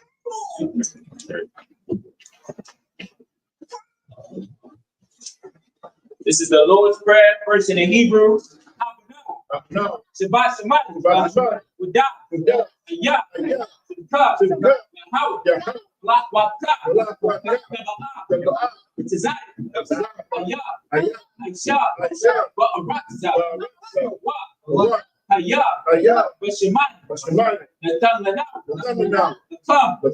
A: This is the Lord's Prayer, first in the Hebrew.
D: No.
A: Shabbat Shabbat. Udah. Ya. Ka. How? La Waka. Tizai. Ya. Aisha. Ba'arakza. Wa. Haya. Bashiman. Natam Lana. The Kam. The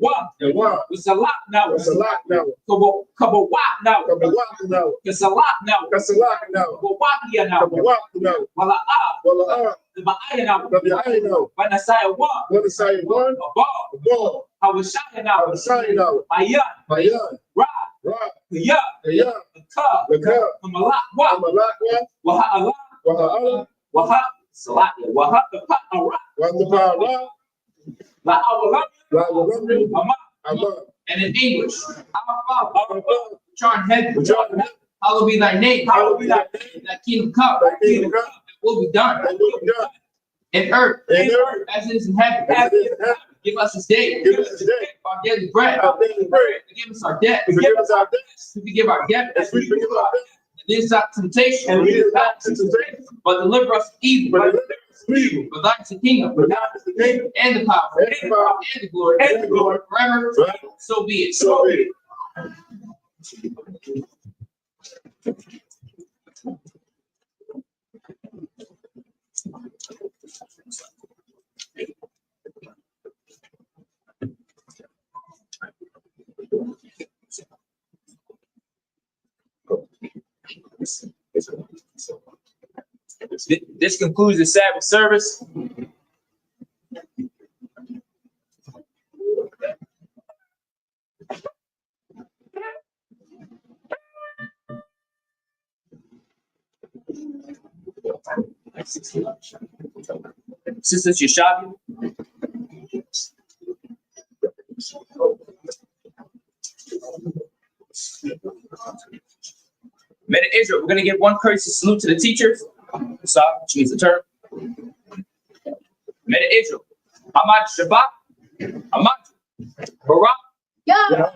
A: Wa.
D: and why?
A: It's a lot now.
D: It's a lot now.
A: Couple wop now.
D: Couple wop now.
A: It's a lot now.
D: That's a lot now.
A: Couple wop now.
D: Couple wop now.
A: Wala
D: Well,
A: the I now.
D: I know.
A: When I say one,
D: What is saying one?
A: a ball.
D: A ball.
A: I was shot now.
D: I was saying now.
A: My young,
D: My young.
A: right,
D: Right.
A: the young,
D: The young.
A: the cup,
D: The cup.
A: from a lot,
D: I'm
A: what?
D: a lot one.
A: Waha Allah,
D: Wahala.
A: waha, Salatia, waha, the pot, a rock,
D: What's the power? Right.
A: la awala,
D: Right. Remember.
A: ama.
D: I love.
A: And in English, our Father, which art in heaven,
D: Which art in heaven,
A: hallowed be thy name, hallowed be thy name, thy kingdom come,
D: Thy kingdom come.
A: will be done,
D: Thy will be done.
A: in earth,
D: In earth.
A: as it is in heaven.
D: As it is in heaven.
A: Give us this day,
D: Give us this day
A: our daily bread,
D: our daily bread.
A: forgive us our debt,
D: Forgive us our debts.
A: we forgive our debt,
D: As we forgive our debts.
A: and lead us not to temptation,
D: And lead us not into temptation,
A: but deliver us from evil.
D: but deliver us from evil.
A: For thine is the kingdom,
D: For thine is the kingdom,
A: and the power,
D: and the power,
A: and the glory,
D: and the glory,
A: forever.
D: forever.
A: So be it.
D: So be it.
A: This concludes the Sabbath service. Sister Yashabi. Men of Israel, we're going to give one courtesy salute to the teachers. So, which means the term. Men of Israel, Ahmad Shabbat, Ahmad Barak,
G: Yeah.
A: how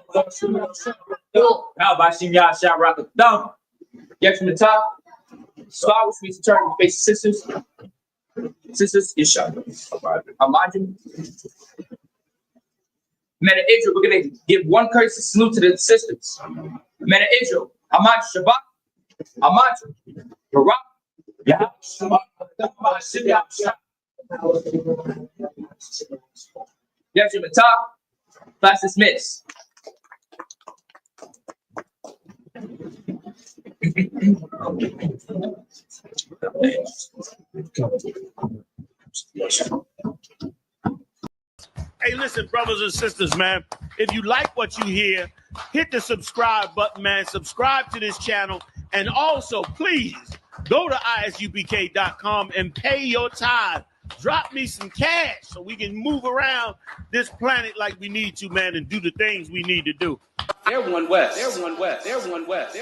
A: about Shim Yah Shah Rock Thumb? Get from the top. So, which means the term, face sisters. Sisters, Yeshua. Imagine. Men of Israel, we're going to give one courtesy salute to the sisters. Men of Israel, Ahmad Shabbat, Ahmad Barak, Yah Shabbat, Shim Yah Shah. Get from the top. Class dismissed.
H: Hey, listen, brothers and sisters, man. If you like what you hear, hit the subscribe button, man. Subscribe to this channel. And also, please, go to isupk.com and pay your tithe. Drop me some cash so we can move around this planet like we need to, man, and do the things we need to do.
A: They're one West. They're one West. They're one West.